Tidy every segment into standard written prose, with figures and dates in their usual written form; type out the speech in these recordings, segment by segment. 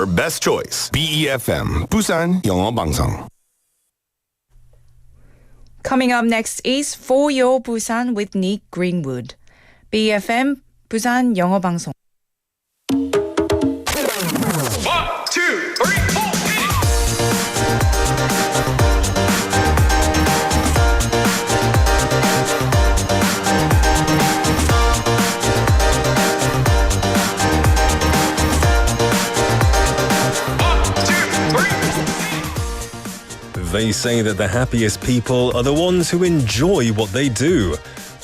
your best choice. BEFM, 부산영어방송. Coming up next is For Your Busan with Nick Greenwood. BFM 부산영어방송. 1, 2, 3, 4. They say that the happiest people are the ones who enjoy what they do.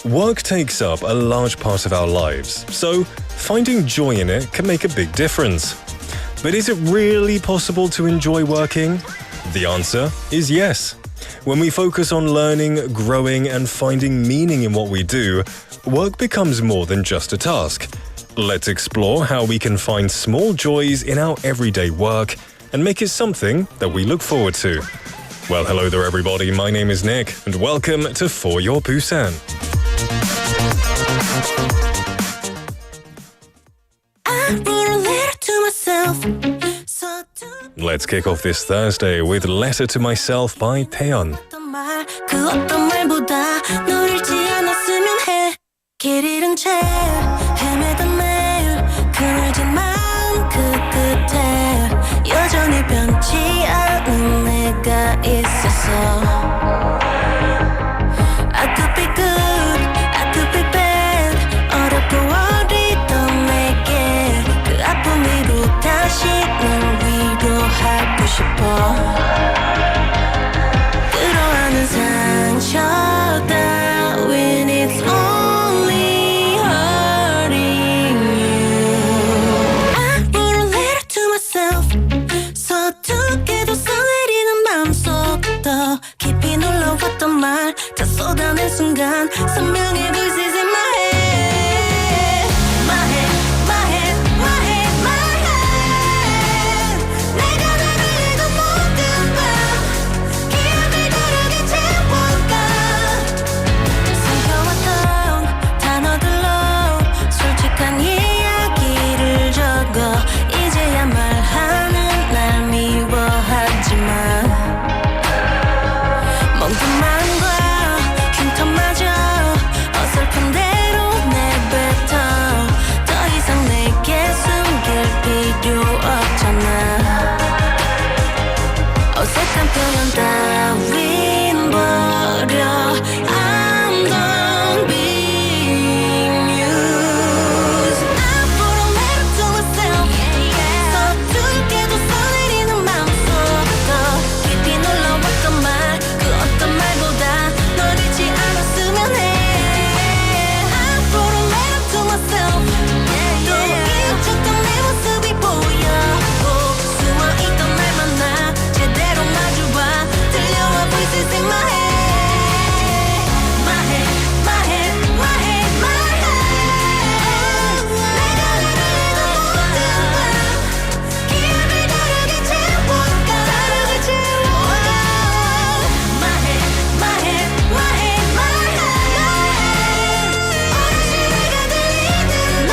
Work takes up a large part of our lives, so finding joy in it can make a big difference. But is it really possible to enjoy working? The answer is yes. When we focus on learning, growing, and finding meaning in what we do, work becomes more than just a task. Let's explore how we can find small joys in our everyday work and make it something that we look forward to. Well, hello there everybody, my name is Nick, and welcome to For Your Busan. Let's kick off this Thursday with Letter to Myself by Taeyeon. 여전히 변치 않은 내가 있었어. I could be good, I could be bad. 어렵고 어리던 내게 그 아픔 위로 다시 널 위로하고 싶어. 끌어안은 상처 따윈 it's only hurting you. I wrote a letter to myself. 서투게도 써내리는 마음속 더 깊이 눌러왔던 말 다 쏟아낸 순간 선명해 voices in my head. My head, my head, my head, my head. 내가 나를 잃은 모든 밤 기억을 다르게 채워가. 숨겨왔던 단어들로 솔직한 이야기를 적어 이제야 말하는 날 미워하지만 멍든 마음과 흉터마저 어설픈 대로 내뱉어 더 이상 내게 숨길 필요 없잖아. 어색한 표현 따윈 버려. I'm done being used. I wrote a letter to myself. 서툴게도 써내리는 마음속부터 깊이 눌러왔던 말 그 어떤 말보다 널 잊지 않았으면 해. I wrote a letter to myself. 또 잊혔던 내 모습이 보여. 숨어있던 날 만나 제대로 마주봐. 들려와 voices in my head. My head, my head, my head, my head. 내가 나를 잃은 모든 밤 기억을 다르게 채워가. My head, my head, my head, my head. 어느새 내가 들리는 날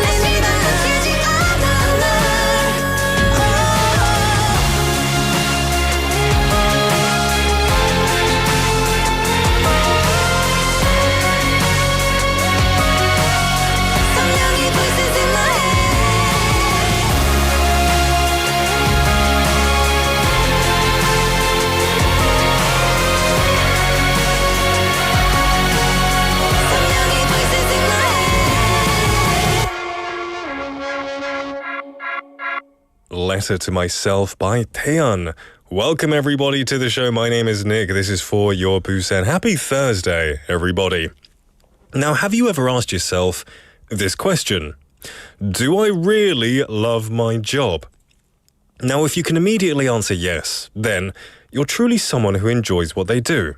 다시 바뀌지 않은 날. 선명히 voices in my head. 선명히 voices in my head. Letter to Myself by Taeyeon. Welcome everybody to the show. My name is Nick. This is For Your Busan. Happy Thursday, everybody. Now, have you ever asked yourself this question? Do I really love my job? Now, if you can immediately answer yes, then you're truly someone who enjoys what they do.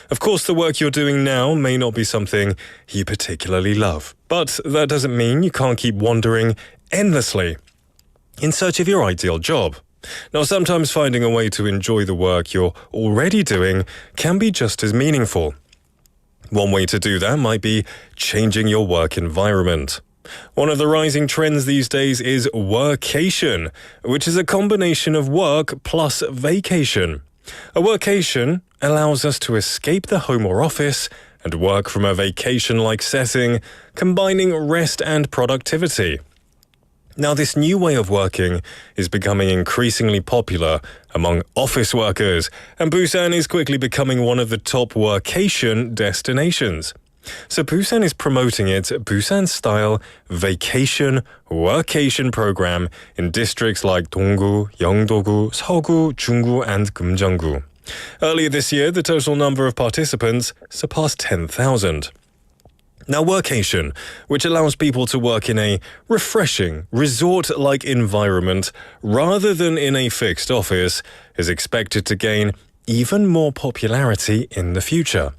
Of course, the work you're doing now may not be something you particularly love, but that doesn't mean you can't keep wandering endlessly in search of your ideal job. Now, sometimes finding a way to enjoy the work you're already doing can be just as meaningful. One way to do that might be changing your work environment. One of the rising trends these days is workation, which is a combination of work plus vacation. A workation allows us to escape the home or office and work from a vacation-like setting, combining rest and productivity. Now, this new way of working is becoming increasingly popular among office workers, and Busan is quickly becoming one of the top workation destinations. So Busan is promoting its Busan-style vacation workation program in districts like Donggu, Yeongdo-gu, Seogu, Junggu, and Kumjeonggu. Earlier this year, the total number of participants surpassed 10,000. Now, workation, which allows people to work in a refreshing, resort-like environment rather than in a fixed office, is expected to gain even more popularity in the future.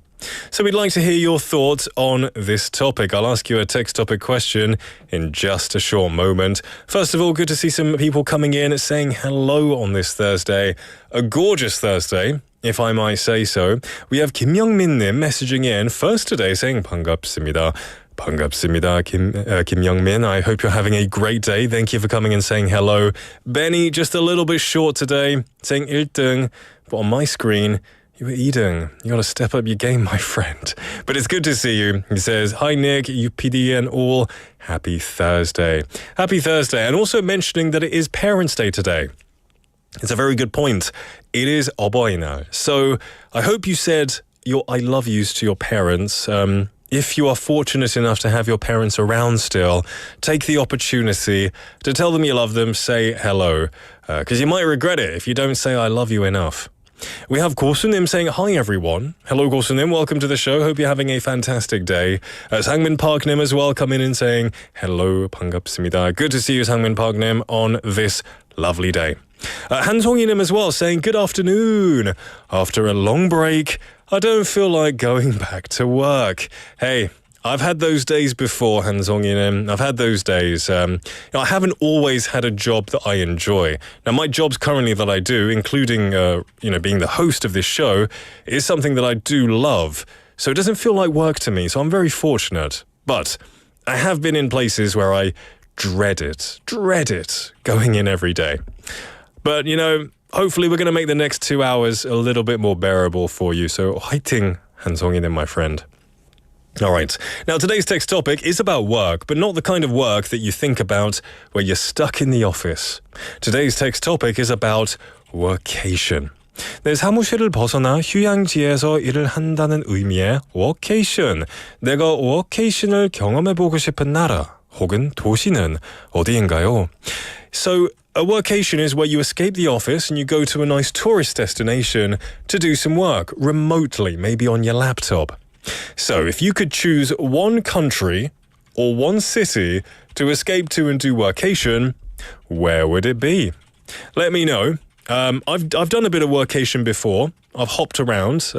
So we'd like to hear your thoughts on this topic. I'll ask you a text topic question in just a short moment. First of all, good to see some people coming in saying hello on this Thursday. A gorgeous Thursday, if I might say so. We have Kim Young-min-님 messaging in first today saying 반갑습니다. 반갑습니다, Kim Young-min. I hope you're having a great day. Thank you for coming and saying hello. Benny, just a little bit short today, saying 1등, but on my screen, you were eating. You got to step up your game, my friend. But it's good to see you. He says, hi, Nick, UPD and all. Happy Thursday. Happy Thursday. And also mentioning that it is Parents' Day today. It's a very good point. It is 어버이날. So I hope you said your I love yous to your parents. If you are fortunate enough to have your parents around still, take the opportunity to tell them you love them, say hello. Because you might regret it if you don't say I love you enough. We have 고수님 saying hi everyone. Hello 고수님, welcome to the show. Hope you're having a fantastic day. 상민 Park님 as well coming in saying hello, 반갑습니다. Good to see you, 상민 Park님, on this lovely day. 한송이님 as well saying good afternoon. After a long break, I don't feel like going back to work. Hey, I've had those days before, Han-song-yin. I've had those days. I haven't always had a job that I enjoy. Now, my jobs currently that I do, including being the host of this show, is something that I do love. So it doesn't feel like work to me. So I'm very fortunate. But I have been in places where I dread it going in every day. But hopefully we're going to make the next 2 hours a little bit more bearable for you. So 화이팅, Han-song-yin, my friend. All right. Now, today's text topic is about work, but not the kind of work that you think about where you're stuck in the office. Today's text topic is about workation. 내 사무실을 벗어나 휴양지에서 일을 한다는 의미의 workation. 내가 workation을 경험해보고 싶은 나라 혹은 도시는 어디인가요? So, a workation is where you escape the office and you go to a nice tourist destination to do some work remotely, maybe on your laptop. So, if you could choose one country or one city to escape to and do workation, where would it be? Let me know. I've done a bit of workation before. I've hopped around.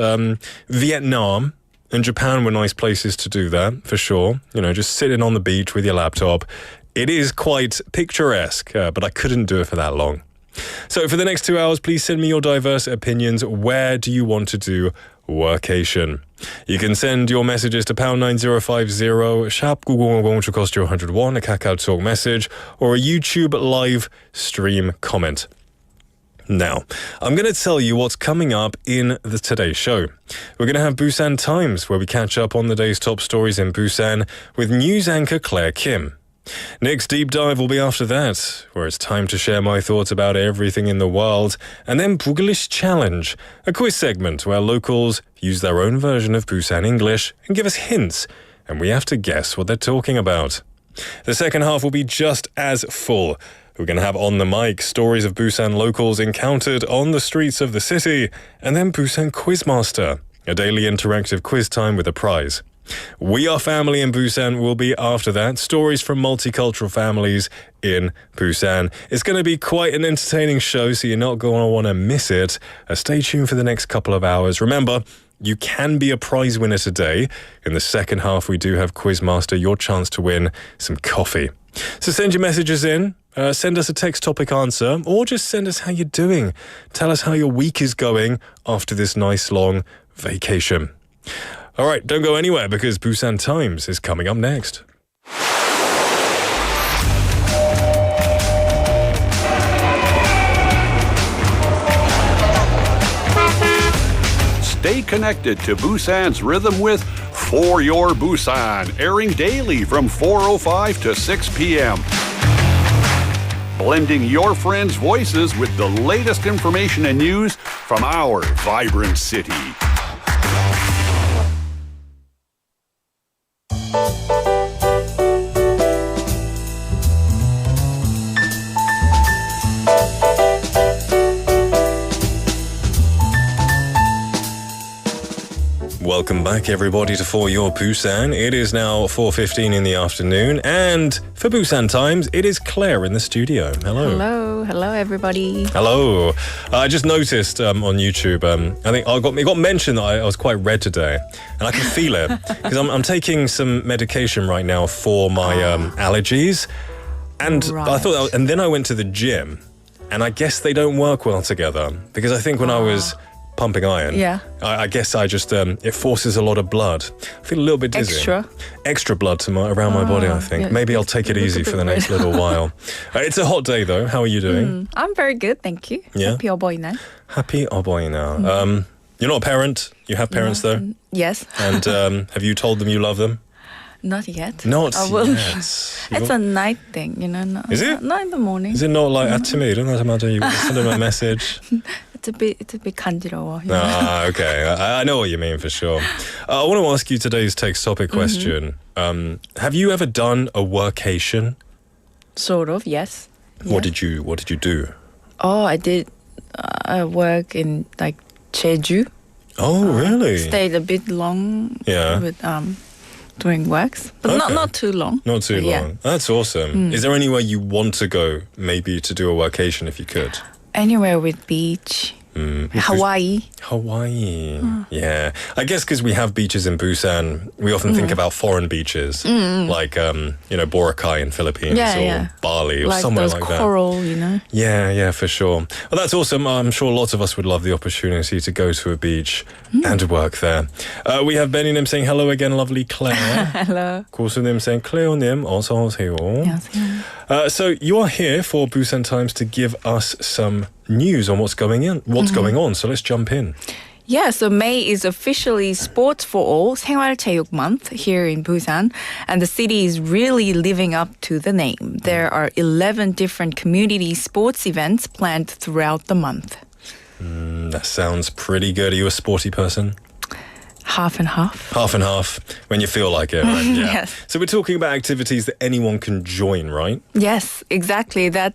Vietnam and Japan were nice places to do that, for sure. Just sitting on the beach with your laptop. It is quite picturesque, but I couldn't do it for that long. So for the next 2 hours, please send me your diverse opinions. Where do you want to do workation? You can send your messages to #9050, 샵 9050 to cost you 101, a Kakao Talk message, or a YouTube live stream comment. Now, I'm going to tell you what's coming up in today's show. We're going to have Busan Times, where we catch up on the day's top stories in Busan with news anchor Claire Kim. Nick's Deep Dive will be after that, where it's time to share my thoughts about everything in the world, and then Busulisha Challenge, a quiz segment where locals use their own version of Busan English and give us hints, and we have to guess what they're talking about. The second half will be just as full. We're going to have On the Mic, stories of Busan locals encountered on the streets of the city, and then Busan Quizmaster, a daily interactive quiz time with a prize. We Are Family in Busan will be after that. Stories from multicultural families in Busan. It's going to be quite an entertaining show, so you're not going to want to miss it. Stay tuned for the next couple of hours. Remember, you can be a prize winner today. In the second half, we do have Quizmaster, your chance to win some coffee. So send your messages in. Send us a text topic answer, or just send us how you're doing. Tell us how your week is going after this nice long vacation. All right, don't go anywhere because Busan Times is coming up next. connected to Busan's rhythm with For Your Busan, airing daily from 4:05 to 6 p.m. Blending your friends' voices with the latest information and news from our vibrant city. Welcome back, everybody, to For Your Busan. It is now 4:15 in the afternoon, and for Busan Times, it is Claire in the studio. Hello. Hello, everybody. Hello. I just noticed on YouTube, I think it got mentioned that I was quite red today, and I can feel it because I'm taking some medication right now for my allergies, and I thought, and then I went to the gym, and I guess they don't work well together because I think when I was pumping iron, I guess I just it forces a lot of blood. I feel a little bit dizzy. Extra blood to around my body, I think. Maybe I'll take it easy for the next little while. It's a hot day though. How are you doing? I'm very good, thank you. Yeah. Happy 어버이날. Happy 어버이날. You're not a parent. You have parents though. Yes. And have you told them you love them? Not yet. Not I will. yet. It's a night thing, you know. Is it? Not in the morning. Is it not like 아침에 일어나자마자 you send them a message? It's a bit 간지러워. You know? Okay. I know what you mean for sure. I want to ask you today's text topic question. Have you ever done a workation? Sort of, yes. What did you do? Oh, I did work in like Jeju. Oh, really? Stayed a bit long with doing works, but not too long. Not too long. Yeah. That's awesome. Is there anywhere you want to go, maybe to do a workation if you could? Anywhere with beach. Hawaii. Yeah. I guess because we have beaches in Busan, we often think about foreign beaches, like Boracay in Philippines or Bali or like somewhere those like that. coral, you know. Yeah, for sure. Well, that's awesome. I'm sure lots of us would love the opportunity to go to a beach and work there. We have Benny님 saying hello again, lovely Claire. Hello. 고수님 saying Cleo님 어서 오세요. 안녕하세요. So you are here for Busan Times to give us some news on what's going on. So let's jump in. Yeah, so May is officially Sports for All 생활체육 month here in Busan, and the city is really living up to the name. There are 11 different community sports events planned throughout the month. That sounds pretty good. Are you a sporty person? Half and half. Half and half when you feel like it, right? Yeah. Yes. So we're talking about activities that anyone can join, right? Yes, exactly. That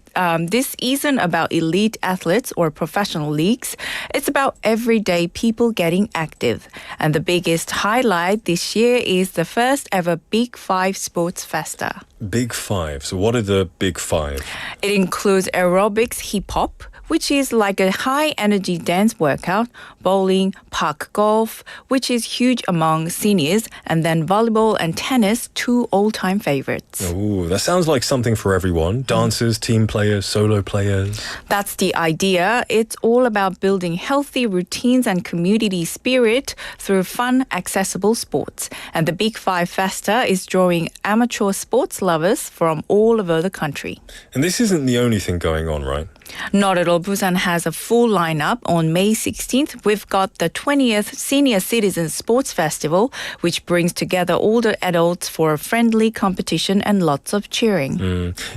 this isn't about elite athletes or professional leagues. It's about everyday people getting active. And the biggest highlight this year is the first ever Big Five Sports Festa. Big Five. So what are the Big Five? It includes aerobics, hip-hop, which is like a high-energy dance workout, bowling, park golf, which is huge among seniors, and then volleyball and tennis, two all-time favorites. Ooh, that sounds like something for everyone. Dancers, team players, solo players. That's the idea. It's all about building healthy routines and community spirit through fun, accessible sports. And the Big Five Festa is drawing amateur sports lovers from all over the country. And this isn't the only thing going on, right? Not at all. Busan has a full lineup. On May 16th, we've got the 20th Senior Citizens Sports Festival, which brings together older adults for a friendly competition and lots of cheering.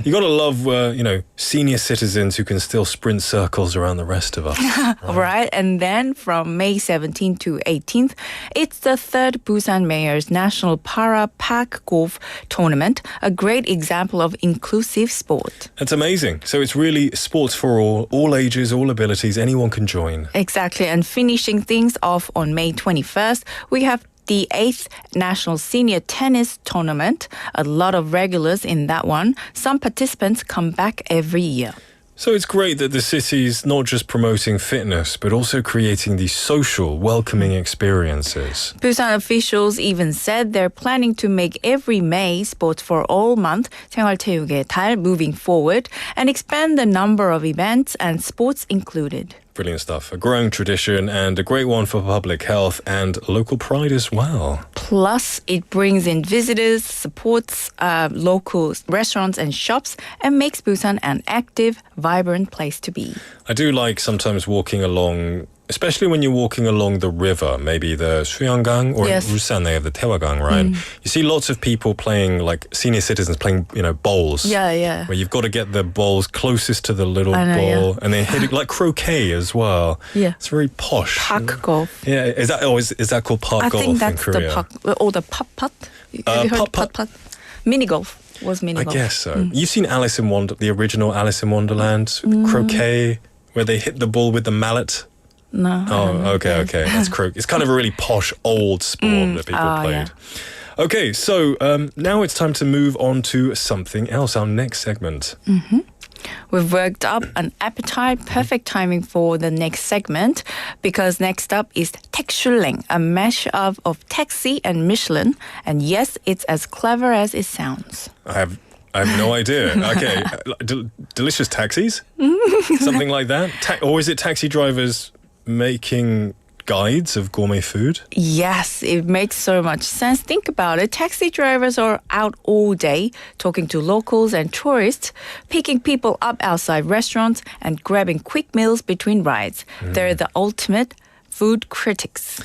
You gotta love, senior citizens who can still sprint circles around the rest of us. Right. And then from May 17th to 18th, it's the third Busan Mayor's National Para Pack Golf Tournament, a great example of inclusive sport. That's amazing. So it's really sports for all ages, all abilities, anyone can join. Exactly. And finishing things off on May 21st, we have the 8th National Senior Tennis Tournament. A lot of regulars in that one. Some participants come back every year. So it's great that the city's not just promoting fitness, but also creating these social, welcoming experiences. Busan officials even said they're planning to make every May Sports for All month, 생활체육의 달, moving forward, and expand the number of events and sports included. Brilliant stuff. A growing tradition and a great one for public health and local pride as well. Plus, it brings in visitors, supports local restaurants and shops, and makes Busan an active, vibrant place to be. I do like sometimes walking along especially when you're walking along the river, maybe the Suyeonggang or Yes. in Busan they have the Taewagang, right? You see lots of people playing, like senior citizens playing, bowls. Yeah. Where you've got to get the balls closest to the little I know, ball, yeah. and they hit it like croquet as well. Yeah. It's very posh. Park golf. Yeah, is that called park I golf think in that's Korea? the park, or the putt-putt. Have you heard putt-putt. putt-putt? Mini golf was mini I golf. guess so. You've seen the original Alice in Wonderland, croquet, where they hit the ball with the mallet. No. I don't know. Okay. That's it's kind of a really posh old sport that people played. yeah. Okay, so now it's time to move on to something else, our next segment. We've worked up an appetite, perfect timing for the next segment, because next up is 택슐랭, a mashup of taxi and Michelin. And yes, it's as clever as it sounds. I have no idea. Okay, delicious taxis? Something like that? Or is it taxi drivers making guides of gourmet food? Yes, it makes so much sense. Think about it. Taxi drivers are out all day talking to locals and tourists, picking people up outside restaurants and grabbing quick meals between rides. They're the ultimate food critics.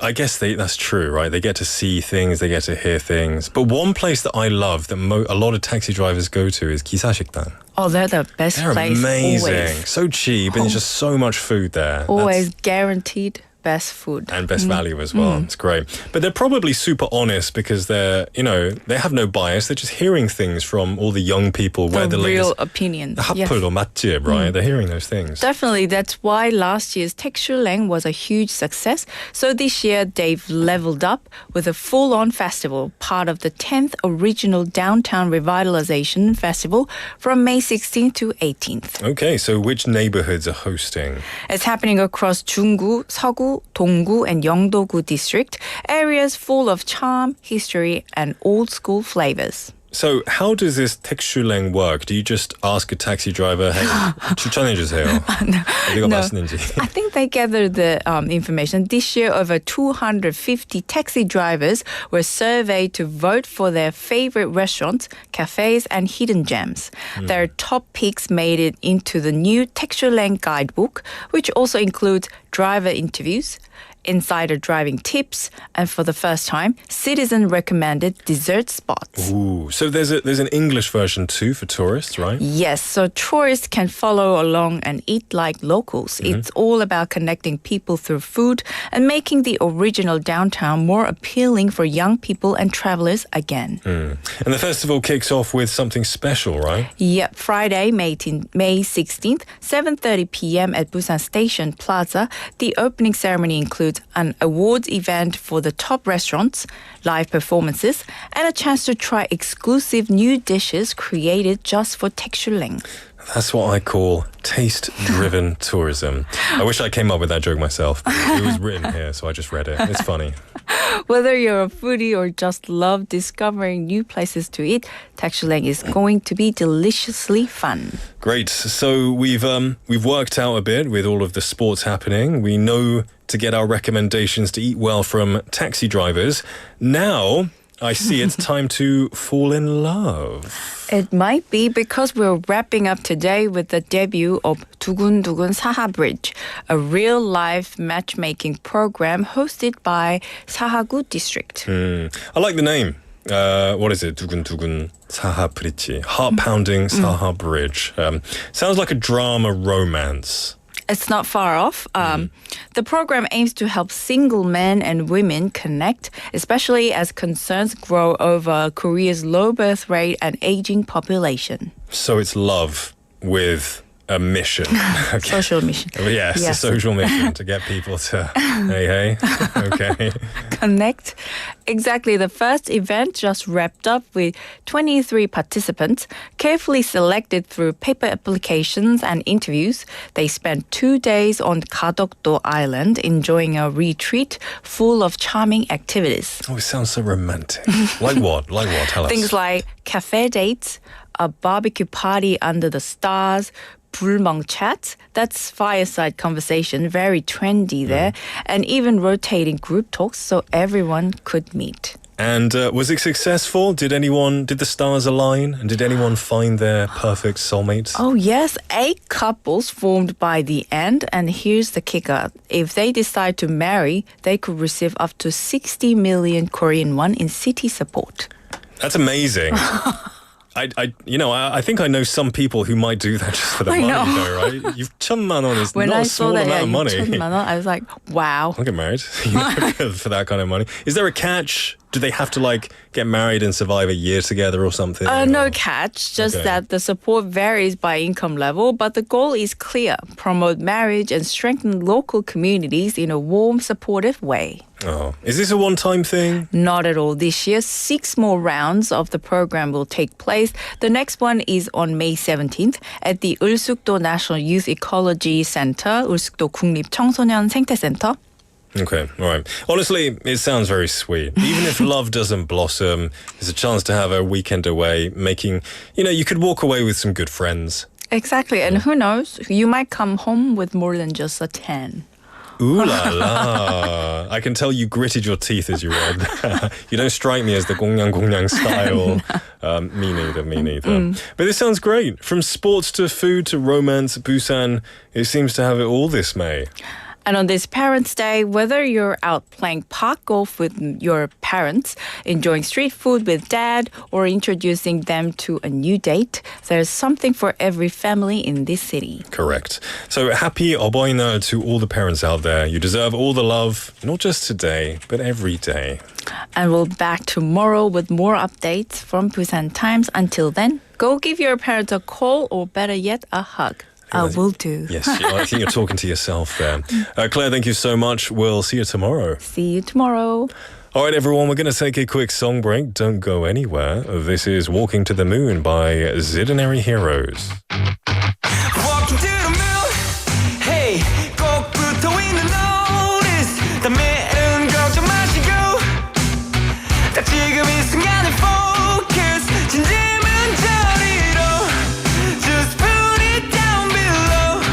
I guess that's true, right? They get to see things, they get to hear things. But one place that I love that a lot of taxi drivers go to is 기사식당. Oh, they're the best They're place. amazing. Always. So cheap, and there's just so much food there. Always guaranteed best food. And best value as well. It's great. But they're probably super honest because they have no bias. They're just hearing things from all the young people where the real latest opinions. 핫플 or 맛집, right? They're hearing those things. Definitely, that's why last year's 택슐랭 was a huge success. So this year, they've leveled up with a full-on festival, part of the 10th original Downtown Revitalization Festival from May 16th to 18th. Okay, so which neighborhoods are hosting? It's happening across 중구, 서구, 동구, and 영도구 district, areas full of charm, history, and old-school flavors. So how does this 택슐랭 work? Do you just ask a taxi driver, hey, 추천해주세요. 어디가 맛있는지. I think they gathered the information. This year, over 250 taxi drivers were surveyed to vote for their favorite restaurants, cafes, and hidden gems. Their top picks made it into the new 택슐랭 guidebook, which also includes driver interviews, insider driving tips, and for the first time, citizen-recommended dessert spots. Ooh, so there's an English version too for tourists, right? Yes, so tourists can follow along and eat like locals. It's all about connecting people through food and making the original downtown more appealing for young people and travelers again. And the festival kicks off with something special, right? Yep, Friday, May 16th, 7:30 p.m. at Busan Station Plaza. The opening ceremony includes an awards event for the top restaurants, live performances, and a chance to try exclusive new dishes created just for 택슐랭. That's what I call taste-driven tourism. I wish I came up with that joke myself. But it was written here, so I just read it. It's funny. Whether you're a foodie or just love discovering new places to eat, 택슐랭 is going to be deliciously fun. Great. So we've worked out a bit with all of the sports happening. We know to get our recommendations to eat well from taxi drivers. Now I see it's time to fall in love. It might be because we're wrapping up today with the debut of 두근두근 사하 Bridge, a real-life matchmaking program hosted by 사하구 district. I like the name. What is it? 두근두근 사하 브릿지. Heart-pounding 사하 Bridge. Sounds like a drama romance. It's not far off. The program aims to help single men and women connect, especially as concerns grow over Korea's low birth rate and aging population. So it's love with a mission. Okay. Social mission. Yes, a social mission to get people to, hey, okay. Connect. Exactly. The first event just wrapped up with 23 participants, carefully selected through paper applications and interviews. They spent 2 days on Gadokdo Island, enjoying a retreat full of charming activities. Oh, it sounds so romantic. Like what? Like what? Tell us. Things like cafe dates, a barbecue party under the stars, 불멍 chat, that's fireside conversation, very trendy there, and even rotating group talks so everyone could meet. And was it successful? Did the stars align? And did anyone find their perfect soulmate? Oh, yes. 8 couples formed by the end. And here's the kicker. If they decide to marry, they could receive up to 60 million Korean won in city support. That's amazing. I think I know some people who might do that just for the money, though, right? 6,000만 won is When not I a saw small that, amount of money. 6,000만 won, I was like, wow. I'll get married for that kind of money. Is there a catch? Do they have to get married and survive a year together or something? No catch, just that the support varies by income level, but the goal is clear: promote marriage and strengthen local communities in a warm, supportive way. Oh, is this a one-time thing? Not at all. This year, 6 more rounds of the program will take place. The next one is on May 17th at the 울숙도 National Youth Ecology Center, 울숙도 국립 청소년 생태센터. Okay, all right. Honestly, it sounds very sweet. Even if love doesn't blossom, there's a chance to have a weekend away, you could walk away with some good friends. Exactly, and who knows, you might come home with more than just a 10. Ooh la la. I can tell you gritted your teeth as you read. You don't strike me as the gongyang style. Me neither. But this sounds great. From sports to food to romance, Busan, it seems to have it all this May. And on this Parents' Day, whether you're out playing park golf with your parents, enjoying street food with dad, or introducing them to a new date, there's something for every family in this city. Correct. So happy 어버이날 to all the parents out there. You deserve all the love, not just today, but every day. And we'll be back tomorrow with more updates from Busan Times. Until then, go give your parents a call, or better yet, a hug. I will do. Yes, I think you're talking to yourself there. Claire, thank you so much. We'll see you tomorrow. See you tomorrow. All right, everyone, we're going to take a quick song break. Don't go anywhere. This is Walking to the Moon by Zidenary Heroes. Walking to the moon. Hey, 꼭 붙어 있는 notice. 담배는 걱정 마시고. 딱 지금 이 순간에 focus. 진심은 저리로. Just put it down below.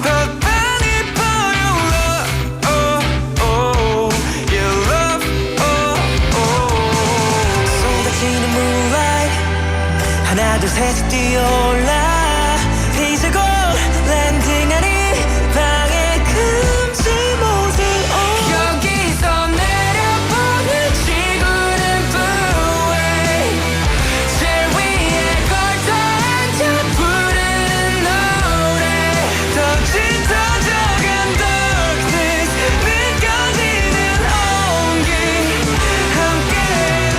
더 많이 pour your love. Oh, oh, your love. Oh, oh. 쏟아지는 moonlight. 하나 둘 셋 뛰어올라. 이제고 랜딩하니 방의 금지 모드 여기서 내려보는 지구는 blue way 제일 위에 걸터 앉아 부르는 노래 더 짙어져간 darkness 느껴지는 온기 함께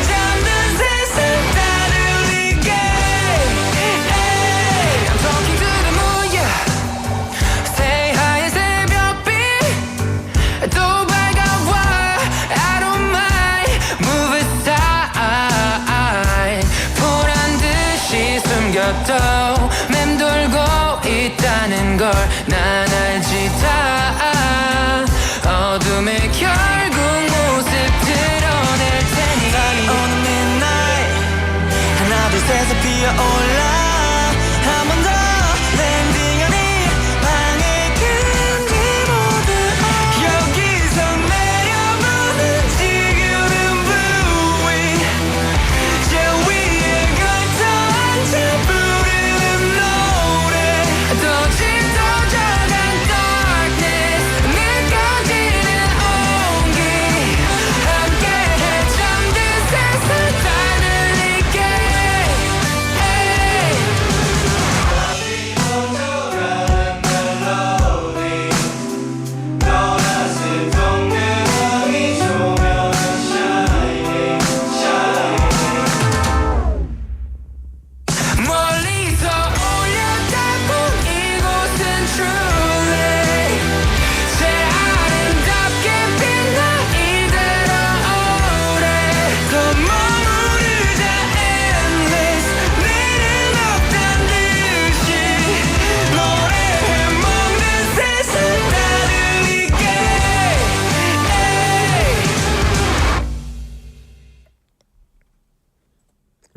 잠든 세상 따르리게 I'm talking to the moon, yeah. Say hi, 새벽빛 또 밝아와. I don't mind. Move aside. 보란 듯이 숨겨도 맴돌고 있다는 걸 난 알지 다. 어둠의 결국 모습 드러낼 테니. Sunny on a midnight. 하나 둘 셋에 피어올라. 한 번 더 랜딩하니 방의 금지 모드 여기서 내려보는 지구는 blue way 제일 위에 걸터 앉아 부르는 노래 더 짙어져간 darkness 느껴지는 온기 함께 잠든 세상 따르리게 멀리서 올려다본 이곳은 truly 제일 아름답게 빛나 이대로 오래 더 머무르자 endless 내일은 없단 듯이 노래해먹는 세상 따르리게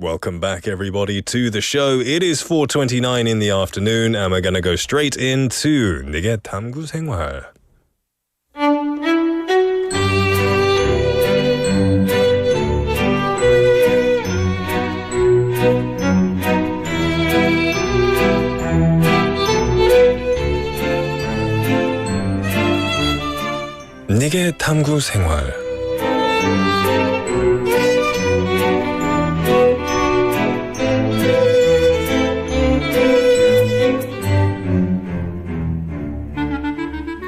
Welcome back, everybody, to the show. It is 4:29 in the afternoon, and we're going to go straight into 네게 탐구 생활. 세계 탐구 생활.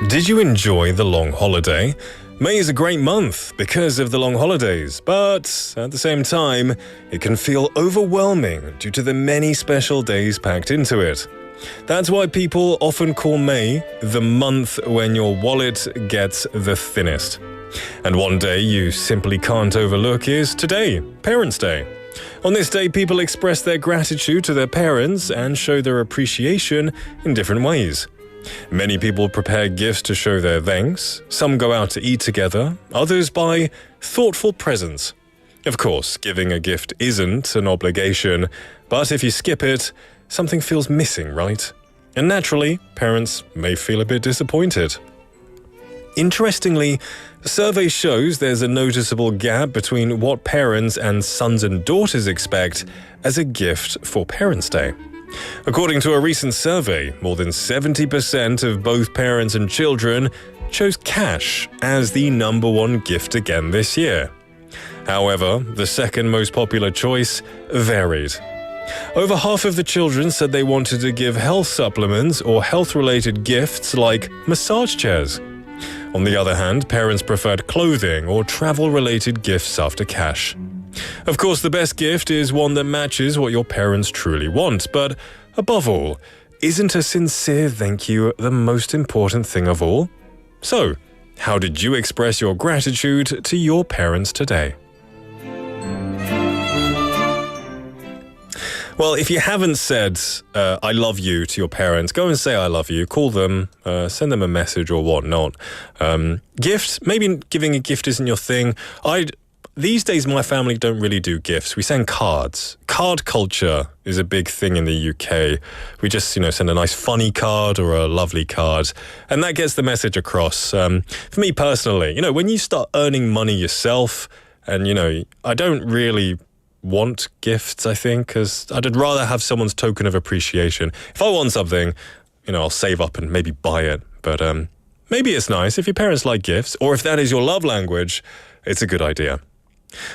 Did you enjoy the long holiday? May is a great month because of the long holidays, but at the same time, it can feel overwhelming due to the many special days packed into it. That's why people often call May the month when your wallet gets the thinnest. And one day you simply can't overlook is today, Parents' Day. On this day, people express their gratitude to their parents and show their appreciation in different ways. Many people prepare gifts to show their thanks. Some go out to eat together. Others buy thoughtful presents. Of course, giving a gift isn't an obligation, but if you skip it, something feels missing, right? And naturally, parents may feel a bit disappointed. Interestingly, the survey shows there's a noticeable gap between what parents and sons and daughters expect as a gift for Parents' Day. According to a recent survey, more than 70% of both parents and children chose cash as the number one gift again this year. However, the second most popular choice varied. Over half of the children said they wanted to give health supplements or health-related gifts like massage chairs. On the other hand, parents preferred clothing or travel-related gifts after cash. Of course, the best gift is one that matches what your parents truly want, but above all, isn't a sincere thank you the most important thing of all? So, how did you express your gratitude to your parents today? Well, if you haven't said I love you to your parents, go and say I love you, call them, send them a message or whatnot. Gifts, maybe giving a gift isn't your thing. These days, my family don't really do gifts. We send cards. Card culture is a big thing in the UK. We just, send a nice funny card or a lovely card, and that gets the message across. For me personally, when you start earning money yourself, and, I don't really want gifts, I think, because I'd rather have someone's token of appreciation. If I want something, I'll save up and maybe buy it. But maybe it's nice if your parents like gifts, or if that is your love language, it's a good idea.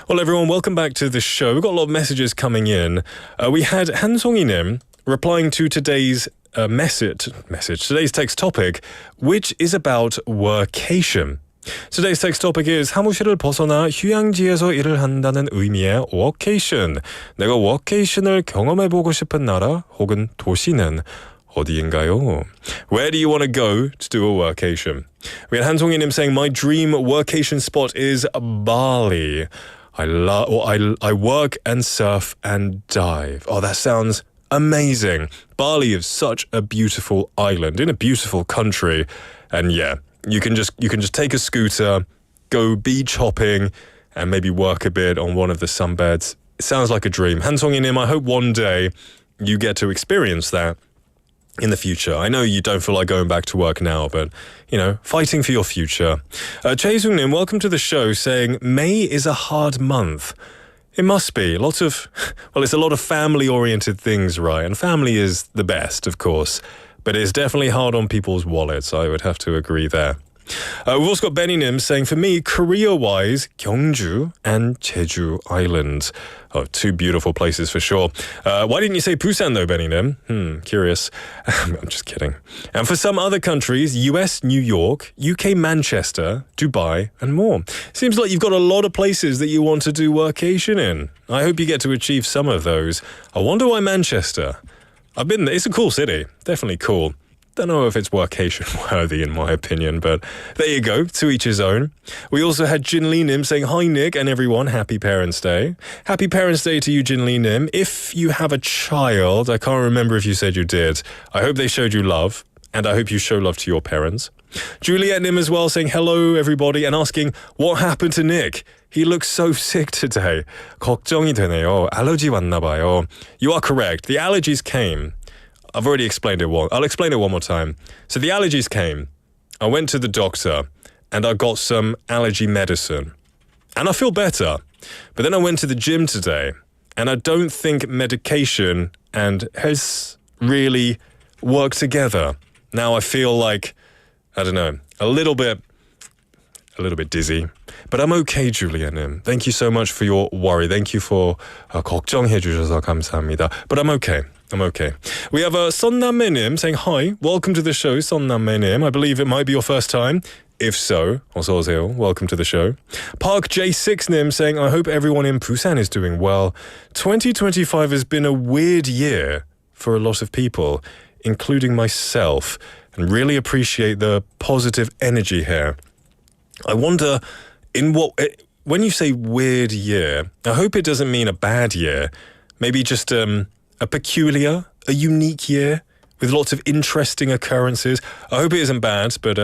Well, everyone, welcome back to the show. We've got a lot of messages coming in. We had 한송이님 replying to today's today's text topic, which is about workation. Today's text topic is 사무실을 벗어나 휴양지에서 일을 한다는 의미의 workation. 내가 workation을 경험해보고 싶은 나라 혹은 도시는 어디인가요? Where do you want to go to do a workation? We had 한송이님 saying, my dream workation spot is Bali. I work and surf and dive. Oh, that sounds amazing. Bali is such a beautiful island in a beautiful country. And yeah, you can just take a scooter, go beach hopping, and maybe work a bit on one of the sunbeds. It sounds like a dream. 한송이님, I hope one day you get to experience that in the future. I know you don't feel like going back to work now, but, fighting for your future. Chae-sung-nim, welcome to the show, saying, May is a hard month. It must be. It's a lot of family-oriented things, right? And family is the best, of course. But it's definitely hard on people's wallets. I would have to agree there. We've also got Benny Nim saying, for me, career-wise, Gyeongju and Jeju Island. Oh, two beautiful places for sure. Why didn't you say Busan though, Benny Nim? Curious. I'm just kidding. And for some other countries, US, New York, UK, Manchester, Dubai, and more. Seems like you've got a lot of places that you want to do workation in. I hope you get to achieve some of those. I wonder why Manchester? I've been there. It's a cool city. Definitely cool. Don't know if it's workation worthy in my opinion, but there you go, to each his own. We also had Jin Lee Nim saying, hi Nick and everyone, happy Parents' Day. Happy Parents' Day to you, Jin Lee Nim. If you have a child, I can't remember if you said you did, I hope they showed you love, and I hope you show love to your parents. Juliet Nim as well saying hello everybody and asking, what happened to Nick? He looks so sick today. 걱정이 되네요. 알러지 왔나 봐요. You are correct. The allergies came. I've already explained it once. I'll explain it one more time. So the allergies came. I went to the doctor and I got some allergy medicine. And I feel better. But then I went to the gym today and I don't think medication and has really worked together. Now I feel like, I don't know, a little bit a little bit dizzy. But I'm okay, Julia님. Thank you so much for your worry. Thank you for 걱정해 주셔서 감사합니다. But I'm okay. I'm okay. We have Sonnammenim saying, hi, welcome to the show, Sonnammenim. I believe it might be your first time. If so, 어서 오세요. Welcome to the show. Park J6님 saying, I hope everyone in Busan is doing well. 2025 has been a weird year for a lot of people, including myself, and really appreciate the positive energy here. I wonder, when you say weird year, I hope it doesn't mean a bad year. Maybe just a peculiar, a unique year with lots of interesting occurrences. I hope it isn't bad, but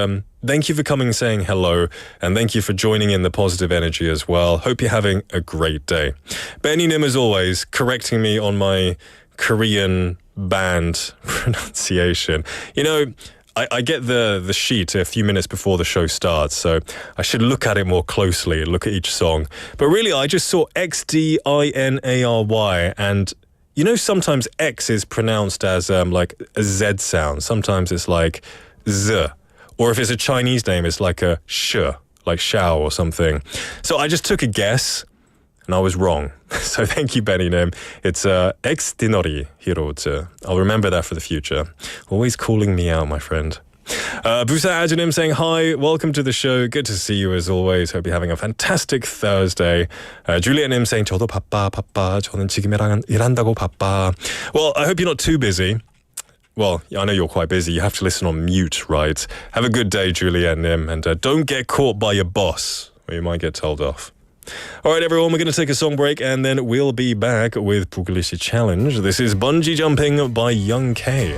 thank you for coming and saying hello, and thank you for joining in the positive energy as well. Hope you're having a great day. Benny Nim, as always, correcting me on my Korean band pronunciation. You know, I get the sheet a few minutes before the show starts, so I should look at it more closely, look at each song. But really, I just saw XDINARY, and you know, sometimes X is pronounced as like a Z sound. Sometimes it's like Z. Or if it's a Chinese name, it's like a sh, like Shao or something. So I just took a guess, and I was wrong. So thank you, Benny Nim. It's XDINARY Hirozu. I'll remember that for the future. Always calling me out, my friend. Busan Ajanim saying, hi, welcome to the show. Good to see you as always. Hope you're having a fantastic Thursday. Juliet Nim saying, 저도 바빠. 저는 지금 일한다고 바빠. Well, I hope you're not too busy. Well, I know you're quite busy. You have to listen on mute, right? Have a good day, Juliet Nim, and don't get caught by your boss, or you might get told off. All right, everyone, we're going to take a song break, and then we'll be back with Busulisha Challenge. This is Bungee Jumping by Young K.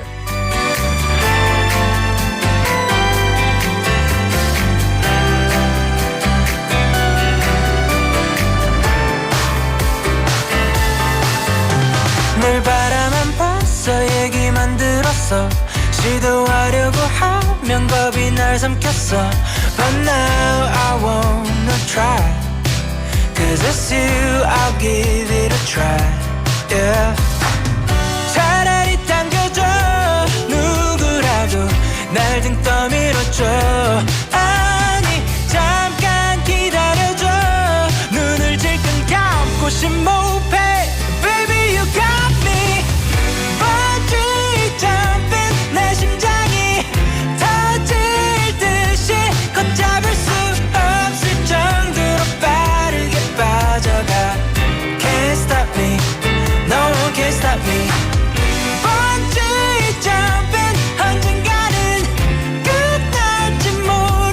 늘 바라만 봤어 얘기만 들었어 시도하려고 하면 겁이 날 삼켰어 But now I wanna try Cause it's you, I'll give it a try yeah. 차라리 당겨줘 누구라도 날 등 떠밀어줘 아니 잠깐 기다려줘 눈을 질끈 감고 심호흡해 Baby you got me Bungee jumping 내 심장이 터질 듯이 걷잡을 수 없을 정도로 빠르게 빠져가 Can't stop me No one can stop me Bungee jumping 언젠가는 끝날지 모르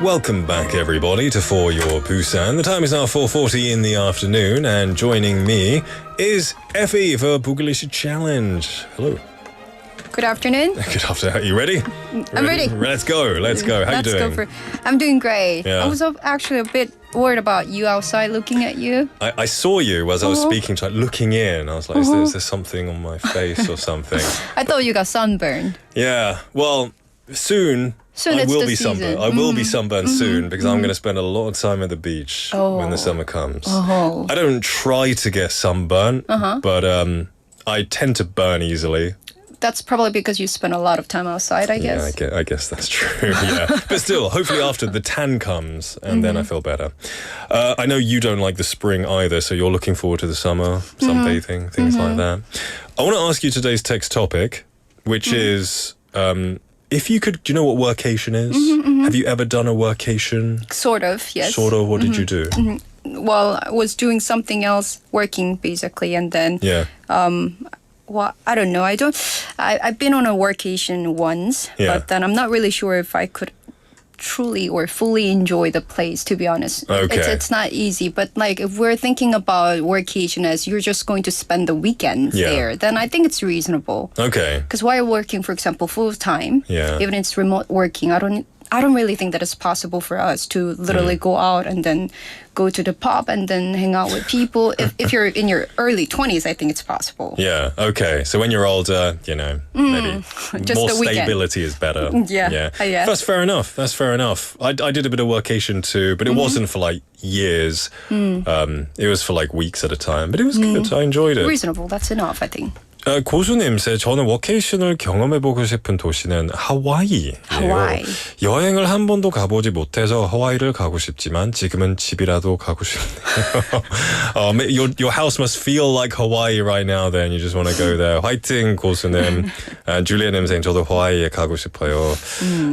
Welcome back, everybody, to For Your Busan. The time is now 4:40 in the afternoon, and joining me is Effie for Busulisha Challenge. Hello. Good afternoon. Good afternoon. Are you ready? I'm ready. Let's go. Let's go. How you doing? I'm doing great. Yeah. I was actually a bit worried about you outside looking at you. I saw you as I was speaking to looking in. I was like, is there something on my face or something? I thought you got sunburned. Yeah. Well, soon I it's will the be season. sunburned. I will be sunburned soon because I'm going to spend a lot of time at the beach when the summer comes. Oh. I don't try to get sunburned, but I tend to burn easily. That's probably because you spent a lot of time outside, I guess. Yeah, I guess that's true. Yeah, but still, hopefully after the tan comes, and then I feel better. I know you don't like the spring either, so you're looking forward to the summer, sunbathing, things like that. I want to ask you today's text topic, which is if you could. Do you know what workation is? Have you ever done a workation? Sort of, yes. Sort of. What did you do? Well, I was doing something else, working basically, and then Yeah. well, I don't know. I've been on a workation once, Yeah. but then I'm not really sure if I could truly or fully enjoy the place, to be honest. Okay. It's not easy, but like if we're thinking about workation as you're just going to spend the weekends Yeah. there, then I think it's reasonable. Okay. Because while working, for example, full time, Yeah. even it's remote working, I don't really think that it's possible for us to literally go out and then go to the pub and then hang out with people. If you're in your early 20s, I think it's possible. Yeah. Okay. So when you're older, maybe Just more the weekend. stability is better. Yeah. Yeah. That's fair enough. That's fair enough. I did a bit of workation too, but it wasn't for like years. It was for like weeks at a time, but it was good. I enjoyed it. Reasonable. That's enough, I think. 고수님, 저는 워케이션을 경험해보고 싶은 도시는 하와이예요. 하와이. 여행을 한 번도 가보지 못해서 하와이를 가고 싶지만 지금은 집이라도 가고 싶네요. Your house must feel like Hawaii right now. Then you just want to go there. 화이팅, 고수님. 줄리아님 saying 저도 하와이에 가고 싶어요.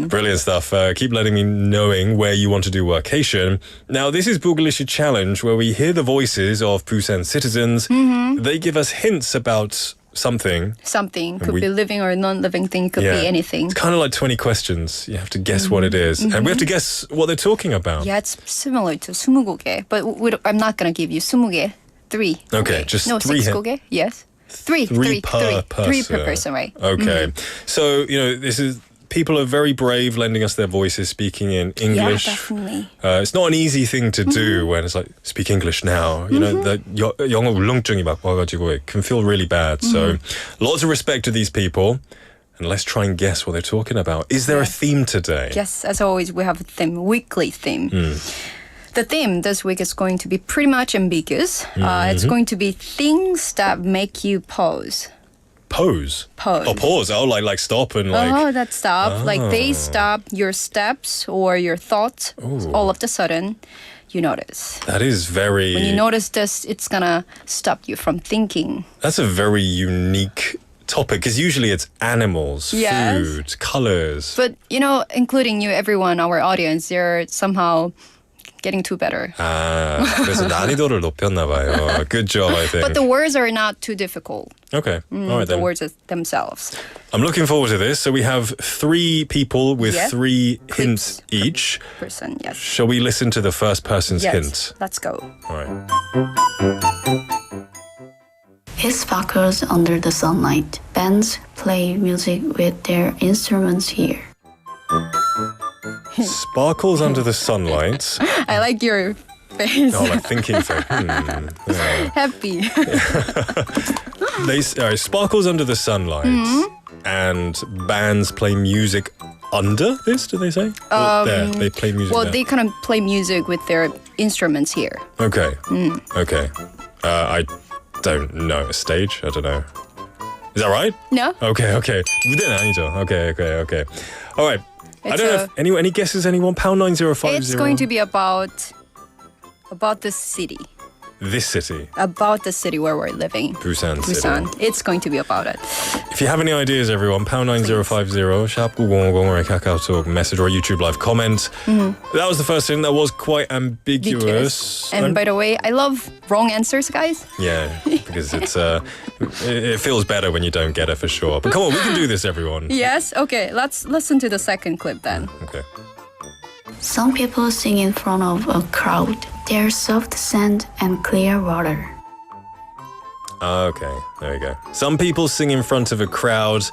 Brilliant stuff. Keep letting me knowing where you want to do workation. Now, this is Busulisha Challenge, where we hear the voices of Busan citizens. They give us hints about something. Could be living or non-living thing, could be anything. It's kind of like 20 questions. You have to guess what it is. And we have to guess what they're talking about. Yeah, it's similar to 스무고개, but I'm not going to give you 스무개. 3. Okay, just no, 3 6고개? Yes. 3 per person. 3 per person, right? Okay. So, this is... People are very brave lending us their voices, speaking in English. Yeah, definitely. It's not an easy thing to do when it's like, speak English now. The 영어 울렁증이 막 와가지고 it can feel really bad. So lots of respect to these people. And let's try and guess what they're talking about. Is there a theme today? Yes, as always, we have a theme, weekly theme. The theme this week is going to be pretty much ambiguous. It's going to be things that make you pause. Pose. Pose. Oh, pause. Oh, like stop and like... Oh, that stop. Like they stop your steps or your thoughts. All of a sudden, you notice. That is very... When you notice this, it's gonna stop you from thinking. That's a very unique topic because usually it's animals, Yes. food, colors. But, including you, everyone, our audience, they're somehow getting too better. 그래서 난이도를 높였나 봐요. Good job, I think. But the words are not too difficult. Okay, all right The then. words themselves. I'm looking forward to this. So we have 3 people with Yep. 3 hints each. Person, yes. Shall we listen to the first person's Yes, hint? let's go. All right. It sparkles under the sunlight. Bands play music with their instruments here. Sparkles under the sunlight. I like your face. Oh, like thinking thing. Yeah. Happy. Sparkles under the sunlight. And bands play music under this, do they say? There, they play music Well, there. they kind of play music with their instruments here. Okay. Okay. I don't know. A stage? I don't know. Is that right? No? Okay. 무대는 아니죠. Okay. All right. I It's don't know if any guesses, anyone? Pound 9050. It's going to be about the city. This city. About the city where we're living. Busan City. Busan. It's going to be about it. If you have any ideas, everyone, pound 9050, sharp 9050, or a KakaoTalk message or a YouTube live comment. That was the first thing that was quite ambiguous. And by the way, I love wrong answers, guys. Yeah, because it feels better when you don't get it for sure. But come on, we can do this, everyone. Yes? Okay, let's listen to the second clip then. Okay. Some people sing in front of a crowd. There's soft sand and clear water. Okay, there we go. Some people sing in front of a crowd.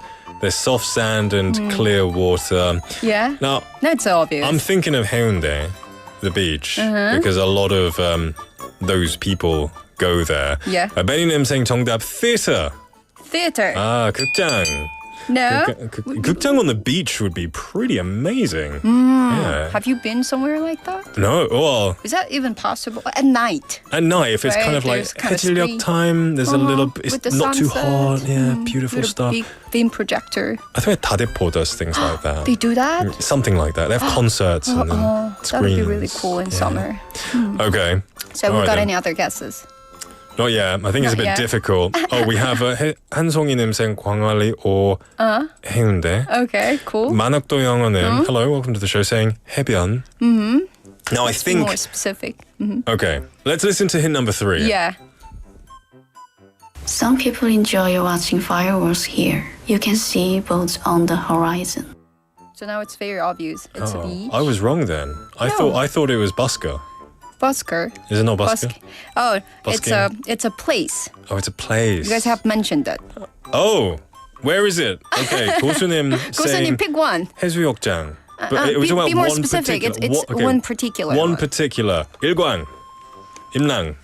There's soft sand and clear water. Yeah. Now, That's obvious. I'm thinking of Haeundae, the beach, because a lot of those people go there. Yeah. 베니님 saying 정답 theater. Theater. 극장. No. 극장 on the beach would be pretty amazing. Yeah. Have you been somewhere like that? No, well, Is that even possible? At night. at night, if it's Right, kind of like there's kind of 해질녘 screen. time, there's a little, it's With the not too sunset. hot, yeah, beautiful Little stuff. big beam projector. I think 다대포 does things like that. They do that? Something like that. They have concerts and then That screens. would be really cool in summer. Okay. So All we right got then. any other guesses? Not yet. I think it's a Not bit yet. difficult. Oh, we have 한송이님 saying 광안리 or 해운대. Okay, cool. 만학도 영어님, hello, welcome to the show, saying 해변. Now I Be think, more specific. okay, let's listen to hint number 3. Yeah. Some people enjoy watching fireworks here. You can see boats on the horizon. So now it's very obvious. It's a beach. I was wrong then. I thought it was busker. Busker. Is it not busker? Oh, Busking. it's a place. Oh, it's a place. You guys have mentioned that. Oh, where is it? Okay, 고수님 saying Gosunim, pick one. 해수욕장. But it was Be, about be more one specific. particular. It's okay, one particular. One particular. 일광, 임랑.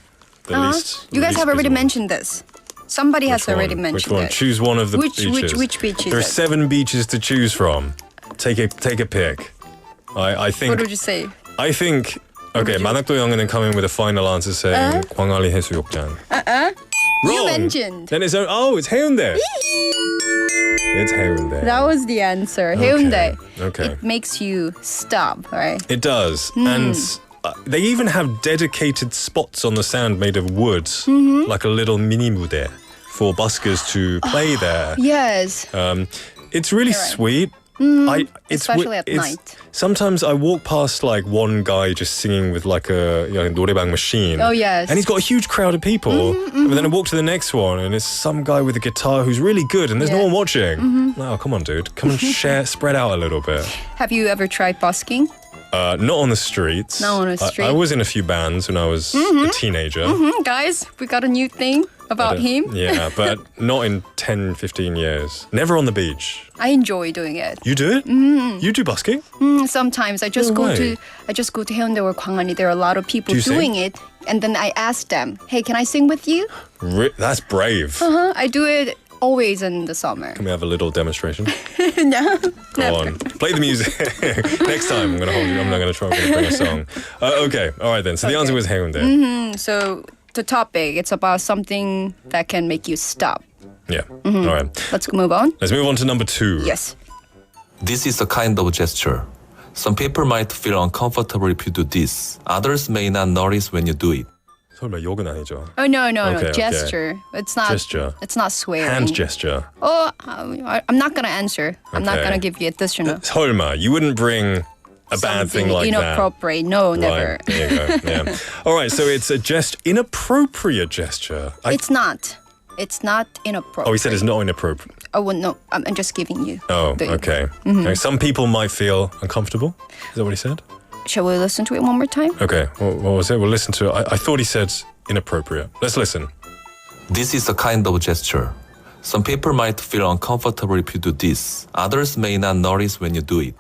The least. You guys least have already visible. mentioned this. Somebody has Which already one? mentioned Which one? it. Choose one of the Which beaches. beach is There are it? 7 beaches to choose from. Take a pick. I think. What would you say? I think. Okay, 만학도 영어는 coming with a final answer saying 광안리 해수욕장. You Wrong. mentioned. Then it's it's 해운대. It's 해운대. That was the answer. Hyundai. Okay. It makes you stop, right? It does, and they even have dedicated spots on the sand made of wood, like a little mini mude for buskers to play there. Yes. It's really You're right. sweet. Especially at night. Sometimes I walk past like one guy just singing with like a 노래방 machine. Oh, yes. And he's got a huge crowd of people. But then I walk to the next one and it's some guy with a guitar who's really good and there's no Yeah. one watching. Oh, come on, dude. Come and spread out a little bit. Have you ever tried busking? Not on the streets. Not on the I street. was in a few bands when I was a teenager. Guys, we got a new thing about him. Yeah, but not in 10, 15 years. Never on the beach. I enjoy doing it. You do it? You do busking? Sometimes I just No go way. to Hyundai or Gwangwani. There are a lot of people Do you doing sing? it, and then I ask them, "Hey, can I sing with you?" That's brave. I do it always in the summer. Can we have a little demonstration? No. Go on. Play the music. Next time, I'm going to hold you. I'm not going to try. I'm going to bring a song. Okay. All right then. So the answer was 해운대. So the topic, it's about something that can make you stop. Yeah. All right. Let's move on. Let's move on to number 2. Yes. This is a kind of gesture. Some people might feel uncomfortable if you do this. Others may not notice when you do it. 설마 욕은 아니죠? Oh no, Okay. gesture. It's not. Gesture. It's not swearing. Hand gesture. Oh, I'm not gonna answer. I'm not Okay. gonna give you additional. 설마. You wouldn't bring a bad thing Something like that. inappropriate. No, never. Right, there you go. Yeah. All right, so it's a inappropriate gesture. It's not. It's not inappropriate. Oh, he said it's not inappropriate. Oh, well, no. I'm just giving you. Oh, the- okay. Okay. Some people might feel uncomfortable. Is that what he said? Shall we listen to it one more time? Okay. What was it? We'll listen to it. I thought he said inappropriate. Let's listen. This is a kind of gesture. Some people might feel uncomfortable if you do this. Others may not notice when you do it.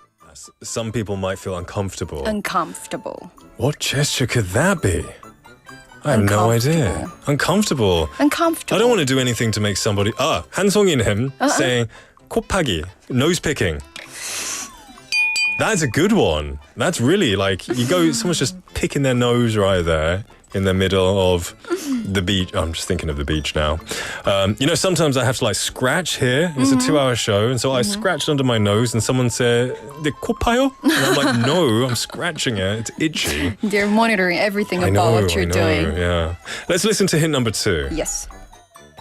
Some people might feel uncomfortable. Uncomfortable. What gesture could that be? I have no idea. Uncomfortable. Uncomfortable. I don't want to do anything to make somebody. 한송인 him saying 코파기, nose picking. That's a good one. That's really like someone's just picking their nose right there in the middle of the beach. I'm just thinking of the beach now. Sometimes I have to like scratch here. It's a 2-hour show, and so I scratched under my nose, and someone said, "네 코파요?" And I'm like, "No, I'm scratching it. It's itchy." They're monitoring everything I about know, what you're I know, doing. Yeah. Let's listen to hint number 2. Yes.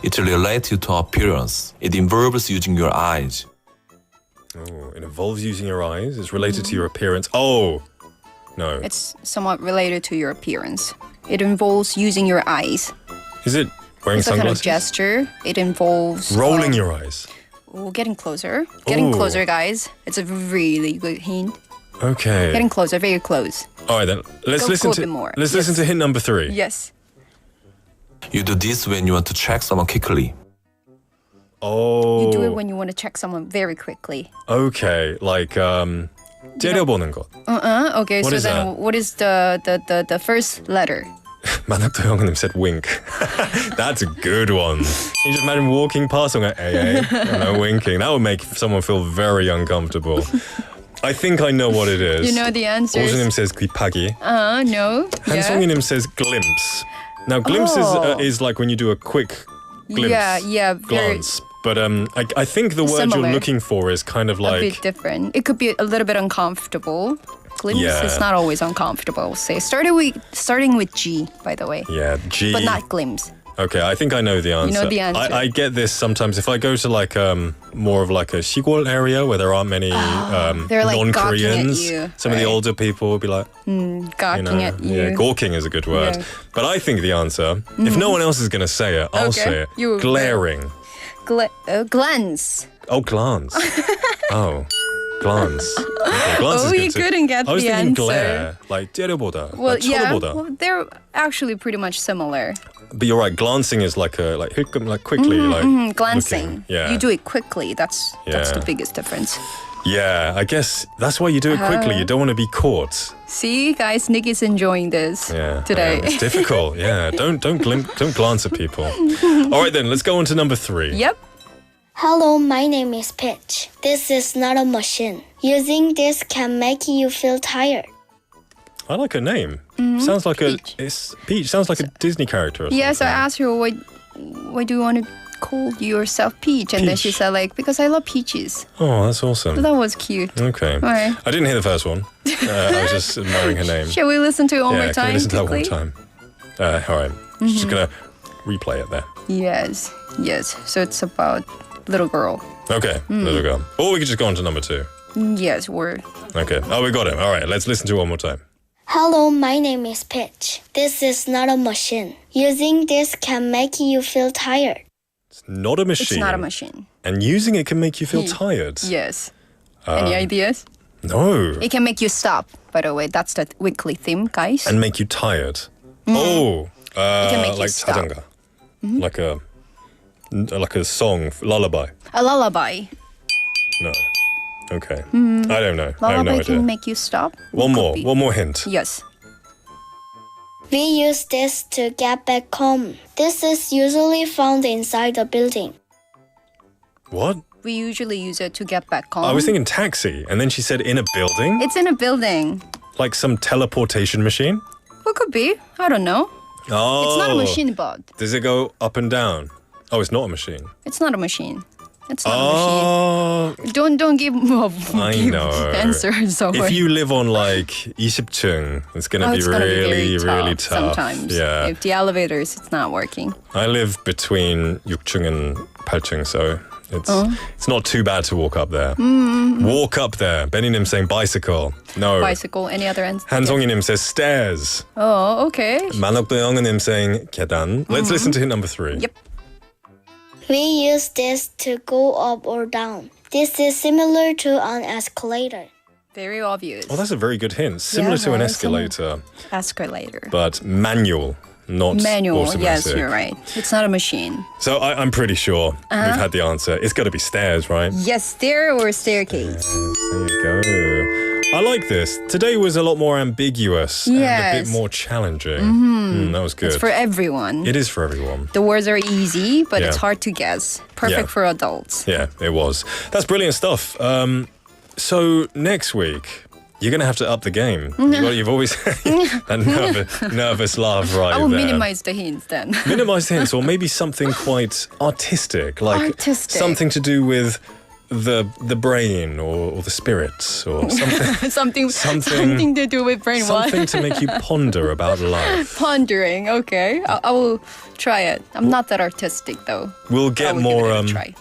It's related to appearance. It involves using your eyes. Oh, it involves using your eyes. It's related to your appearance. Oh, no. It's somewhat related to your appearance. It involves using your eyes. Is it wearing It's a kind of sunglasses? gesture. It involves Rolling your eyes. Oh, getting closer. Getting Ooh. closer, guys. It's a really good hint. Okay. Getting closer, very close. All right then. Let's Go listen a to bit more. Let's listen to hint number 3. Yes. You do this when you want to check someone quickly. Oh. You do it when you want to check someone very quickly. Okay, like 째려보는 것. Okay, What so is then that? what is the first letter? 만학도 형님 said wink. That's a good one. You just imagine walking past someone going, hey, and no winking. That would make someone feel very uncomfortable. I think I know what it is. You know the answers? 오수님 says 귀파기. No. Yeah. 한송이님 says glimpse. Now, glimpse is like when you do a quick glimpse. Yeah, very glance. But I think the word Similar. you're looking for is kind of like... a bit different. It could be a little bit uncomfortable. Glimpse Yeah. is not always uncomfortable, I'll say. Starting with G, by the way. Yeah, G. But not glimpse. Okay, I think I know the answer. You know the answer. I get this sometimes if I go to like more of like a 시골 area where there aren't many they're like non-Koreans. gawking at you, Some of the right? older people will be like, Gawking at you. yeah, gawking is a good word. Yeah. But I think the answer, if no one else is going to say it, I'll Okay, say it. you- Glaring. Glance. Oh, glance. Oh, glance. Okay, glance is Oh, good you too. couldn't get I was the thinking answer. glare, like 째려보다, Well, like yeah. 쳐다보다. Well, they're actually pretty much similar. But you're right. Glancing is like 힐끔, like quickly, like Glancing. looking. Yeah. You do it quickly. That's Yeah. the biggest difference. Yeah, I guess that's why you do it quickly. You don't want to be caught. See, guys, Nick is enjoying this Yeah, today. It's difficult. Yeah, don't glance at people. All right, then let's go on to number 3. Yep. Hello, my name is Pitch. This is not a machine. Using this can make you feel tired. I like her name. Sounds like Peach. it's Peach. Sounds like a Disney character. Or Yes, I something. asked her, why do you want to call yourself Peach? And then she Peach. said, like, because I love peaches. Oh, that's So awesome. that was cute. Okay. All right. I didn't hear the first one. I was just admiring her name. Shall we listen to it one yeah, more can time? we listen to that one quickly? more time? All right. Just gonna replay it there. Yes. So it's about little girl. Okay, little girl. Or we could just go on to number 2. Yes, we're Okay. Oh, we got it. All right, let's listen to it one more time. Hello, my name is Pitch. This is not a machine. Using this can make you feel tired. It's not a machine. It's not a machine. And using it can make you feel tired. Yes. Any ideas? No. It can make you stop, by the way. That's the weekly theme, guys. And make you tired. Oh, can make you like stop. 자장가. Like a song, lullaby. A lullaby. No. Okay. I don't know. I have no Lullaby idea. can make you stop. One Could be. more hint. Yes. We use this to get back home. This is usually found inside a building. What? We usually use it to get back home. I was thinking taxi, and then she said in a building? It's in a building. Like some teleportation machine? What could be? I don't know. Oh. It's not a machine, but Does it go up and down? Oh, it's not a machine. it's not a machine. It's not a machine. Oh, Don't give I give know. answers. If you live on like 20층, it's going to be it's gonna really, be very really tough tough. sometimes. Yeah. If the elevators, it's not working. I live between 6층 and 8층, so it's not too bad to walk up there. Walk up there. Benny님 saying bicycle. No. Bicycle. Any other answer? 한송이님 says stairs. Oh, okay. 만학도 영은님 saying 계단. Let's listen to hint number 3. Yep. We use this to go up or down. This is similar to an escalator. Very obvious. Oh, that's a very good hint. Similar to an very similar. escalator, Escalator. but manual, not Manual. automatic. Yes, you're right. It's not a machine. So I'm pretty sure we've had the answer. It's got to be stairs, right? Yes, stair or staircase. Yes, there you go. I like this. Today was a lot more ambiguous and a bit Yes. more challenging. That was good. It's for everyone. It is for everyone. The words are easy, but Yeah. it's hard to guess. Perfect Yeah. for adults. Yeah, it was. That's brilliant stuff. So next week, you're going to have to up the game. You've always that nervous laugh right I will there. minimize the hints then. Minimize hints, or maybe something quite artistic, like Artistic. something to do with the brain or the spirits or something. something to do with brain. Something to make you ponder about life. Pondering. Okay, I will try it. I'm not that artistic though. We'll I get will more. give it a try.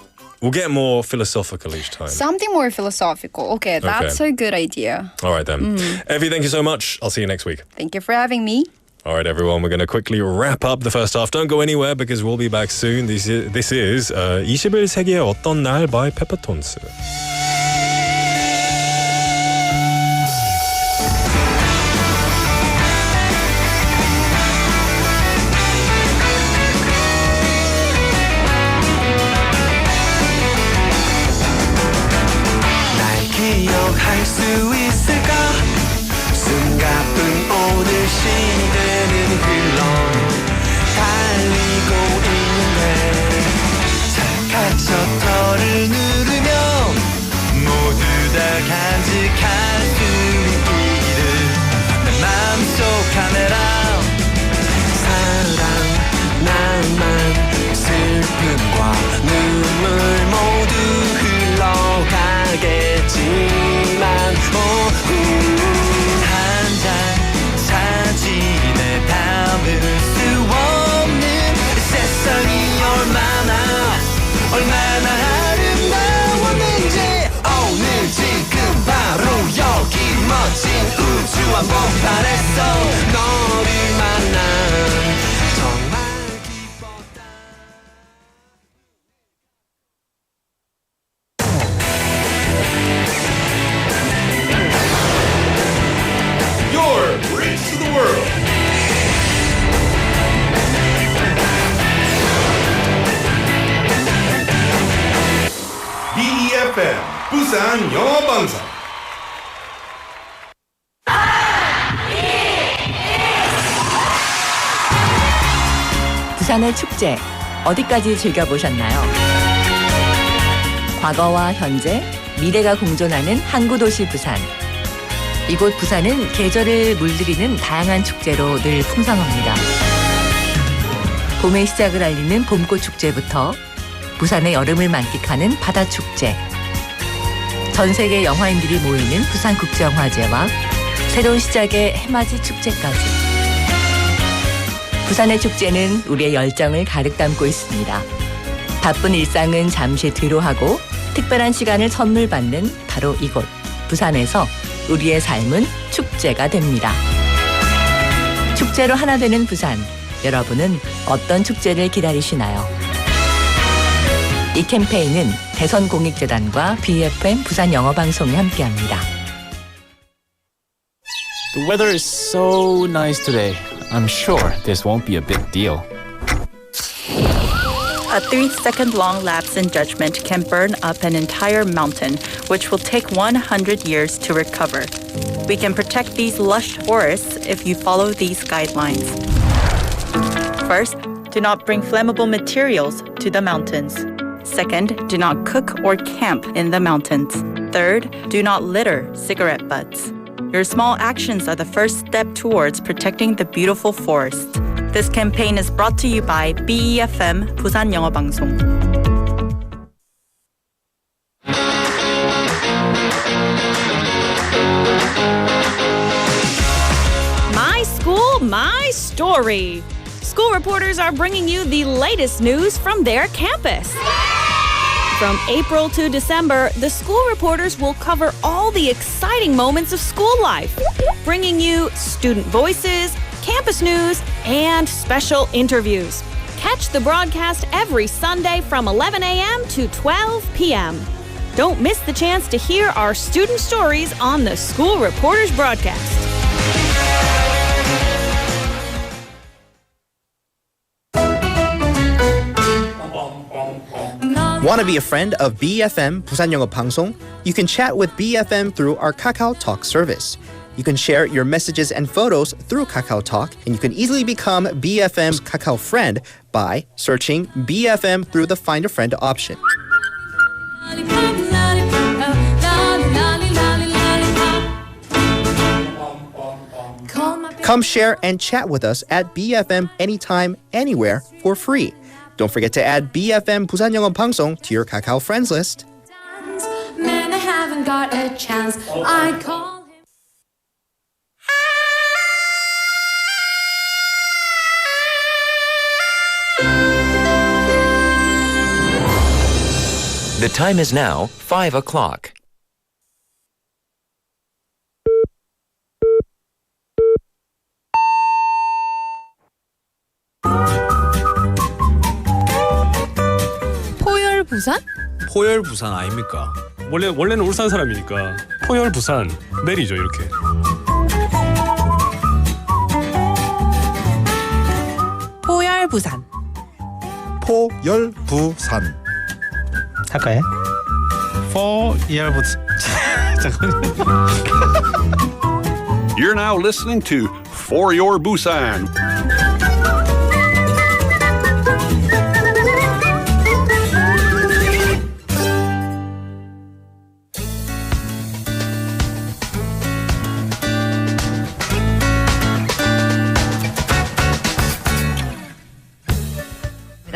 We'll get more philosophical each time. Something more philosophical. Okay, that's a good idea. All right then, Evie. Thank you so much. I'll see you next week. Thank you for having me. All right, everyone. We're going to quickly wrap up the first half. Don't go anywhere because we'll be back soon. This is 20일 세계의 어떤 날 by Pepperton스. 있을까 숨가쁜 오늘 시대는 흘러 달리고 있는데 착한 셔터를 누르면 모두 다 간직할 수 있기를 내 마음속 카메라 사랑 낭만 슬픔과 눈물 모두 흘러가겠지만 한 장 사진에 담을 수 없는 세상이 얼마나 아름다웠는지 오늘 지금 바로 여기 멋진 우주 한복판에서 너를 만난 정말 기뻤다. Your bridge to the world. BEFM 부산 영어방송. 부산의 축제 어디까지 즐겨보셨나요? 과거와 현재, 미래가 공존하는 항구도시 부산. 이곳 부산은 계절을 물들이는 다양한 축제로 늘 풍성합니다. 봄의 시작을 알리는 봄꽃 축제부터 부산의 여름을 만끽하는 바다축제, 전 세계 영화인들이 모이는 부산국제영화제와 새로운 시작의 해맞이 축제까지. 부산의 축제는 우리의 열정을 가득 담고 있습니다. 바쁜 일상은 잠시 뒤로하고 특별한 시간을 선물 받는 바로 이곳 부산에서 우리의 삶은 축제가 됩니다. 축제로 하나 되는 부산, 여러분은 어떤 축제를 기다리시나요? 이 캠페인은 대선공익재단과 BFM 부산영어방송이 함께합니다. The weather is so nice today. I'm sure this won't be a big deal. A 3-second long lapse in judgment can burn up an entire mountain, which will take 100 years to recover. We can protect these lush forests if you follow these guidelines. First, do not bring flammable materials to the mountains. Second, do not cook or camp in the mountains. Third, do not litter cigarette butts. Your small actions are the first step towards protecting the beautiful forest. This campaign is brought to you by BEFM 부산영어방송. My school, my story. School reporters are bringing you the latest news from their campus. From April to December, the school reporters will cover all the exciting moments of school life, bringing you student voices, campus news, and special interviews. Catch the broadcast every Sunday from 11 a.m. to 12 p.m. Don't miss the chance to hear our student stories on the School Reporters broadcast. Want to be a friend of BFM 부산영어방송? You can chat with BFM through our Kakao Talk service. You can share your messages and photos through Kakao Talk, and you can easily become BFM's Kakao friend by searching BFM through the Find a Friend option. Come share and chat with us at BFM anytime, anywhere for free. Don't forget to add BFM 부산영어방송 to your Kakao friends list. Man, I haven't got a chance. I call him. The time is now 5 o'clock. 포열 부산? 포열 부산 아닙니까? 원래는 울산 사람이니까 포열 부산 내리죠 이렇게. 포열 부산. 포열 부산. 할까요? 포열 부산. You're now listening to For Your Busan.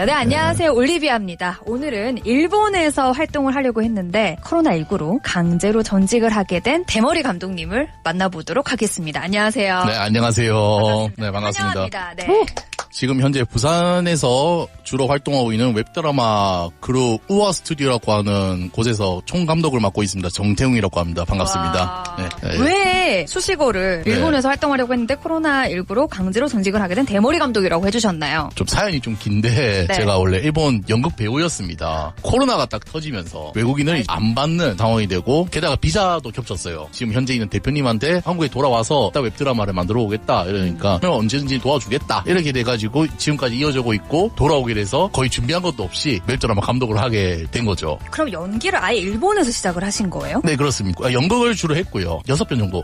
네, 안녕하세요. 올리비아입니다. 오늘은 일본에서 활동을 하려고 했는데 코로나19로 강제로 전직을 하게 된 대머리 감독님을 만나보도록 하겠습니다. 안녕하세요. 네, 안녕하세요. 네, 반갑습니다. 환영합니다. 네. 지금 현재 부산에서 주로 활동하고 있는 웹드라마 그룹 우아 스튜디오라고 하는 곳에서 총감독을 맡고 있습니다. 정태웅이라고 합니다. 반갑습니다. 네, 네. 왜 수식어를 일본에서 활동하려고 했는데 코로나19로 강제로 전직을 하게 된 대머리 감독이라고 해주셨나요? 좀 사연이 좀 긴데 네. 제가 원래 일본 연극 배우였습니다. 코로나가 딱 터지면서 외국인을 안 받는 상황이 되고 게다가 비자도 겹쳤어요. 지금 현재 있는 대표님한테 한국에 돌아와서 딱 웹드라마를 만들어 오겠다 이러니까 그럼 언제든지 도와주겠다 이렇게 돼가지고 지금까지 이어지고 있고 돌아오게 돼서 거의 준비한 것도 없이 웹드라마 감독을 하게 된 거죠. 그럼 연기를 아예 일본에서 시작을 하신 거예요? 네, 그렇습니다. 연극을 주로 했고요. 6편 정도.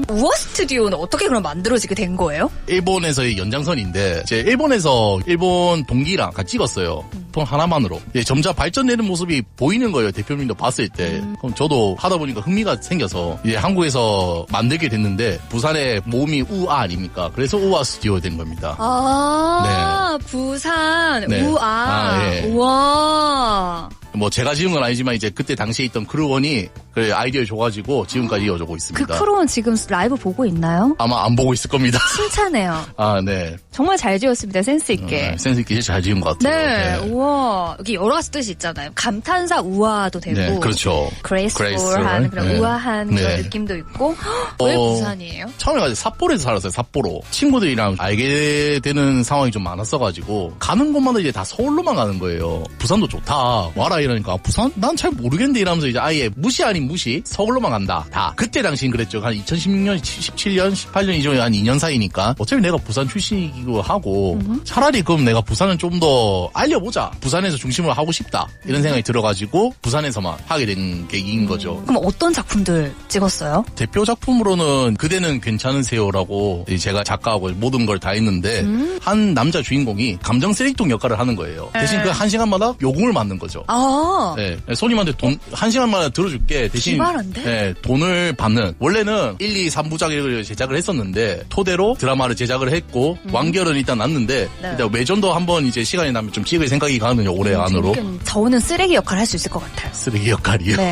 우아 스튜디오는 어떻게 그럼 만들어지게 된 거예요? 일본에서의 연장선인데 제 일본에서 일본 동기랑 같이 찍었어요. 폰 하나만으로. 점차 발전되는 모습이 보이는 거예요. 대표님도 봤을 때. 그럼 저도 하다 보니까 흥미가 생겨서 이제 한국에서 만들게 됐는데 부산의 모음이 우아 아닙니까? 그래서 우아 스튜디오가 된 겁니다. 아, 네. 부산 네. 우아. 네. 우와. 뭐 제가 지은 건 아니지만 이제 그때 당시에 있던 크루원이 그 아이디어를 줘가지고 지금까지 이어지고 있습니다. 그 크루원 지금 라이브 보고 있나요? 아마 안 보고 있을 겁니다. 칭찬해요. 아, 네. 정말 잘 지었습니다. 센스 있게. 센스 있게 잘 지은 것 같아요. 네. 네. 우와. 여기 여러 가지 뜻이 있잖아요. 감탄사 우아도 되고. 네, 그렇죠. 그레이스풀한 그런 네. 우아한 그런 네. 느낌도 있고. 왜 부산이에요? 처음에 가지고 삿포로에서 살았어요. 삿포로. 친구들이랑 알게 되는 상황이 좀 많았어가지고 가는 곳마다 이제 다 서울로만 가는 거예요. 부산도 좋다. 와라 이러니까 부산? 난 잘 모르겠는데 이러면서 이제 아예 무시 아닌 무시 서울로만 간다. 다. 그때 당시엔 그랬죠. 한 2016년, 17년, 18년 이전에 한 2년 사이니까 어차피 내가 부산 출신이기도 하고 차라리 그럼 내가 부산을 좀 더 알려보자. 부산에서 중심으로 하고 싶다. 이런 생각이 들어가지고 부산에서만 하게 된 계기인 거죠. 그럼 어떤 작품들 찍었어요? 대표 작품으로는 그대는 괜찮으세요라고 제가 작가하고 모든 걸 다 했는데 한 남자 주인공이 감정 쓰레기통 역할을 하는 거예요. 대신 그 1시간마다 요금을 받는 거죠. 아. 네, 손님한테 돈 1시간마다 들어줄게. 대신 기발한데? 네, 돈을 받는. 원래는 1, 2, 3부작을 제작을 했었는데 토대로 드라마를 제작을 했고 완결은 일단 났는데 네. 일단 외전도 한번 이제 시간이 나면 좀 찍을 생각이 가거든요. 올해 안으로. 저는 쓰레기 역할 할 수 있을 것 같아요. 쓰레기 역할이요? 네.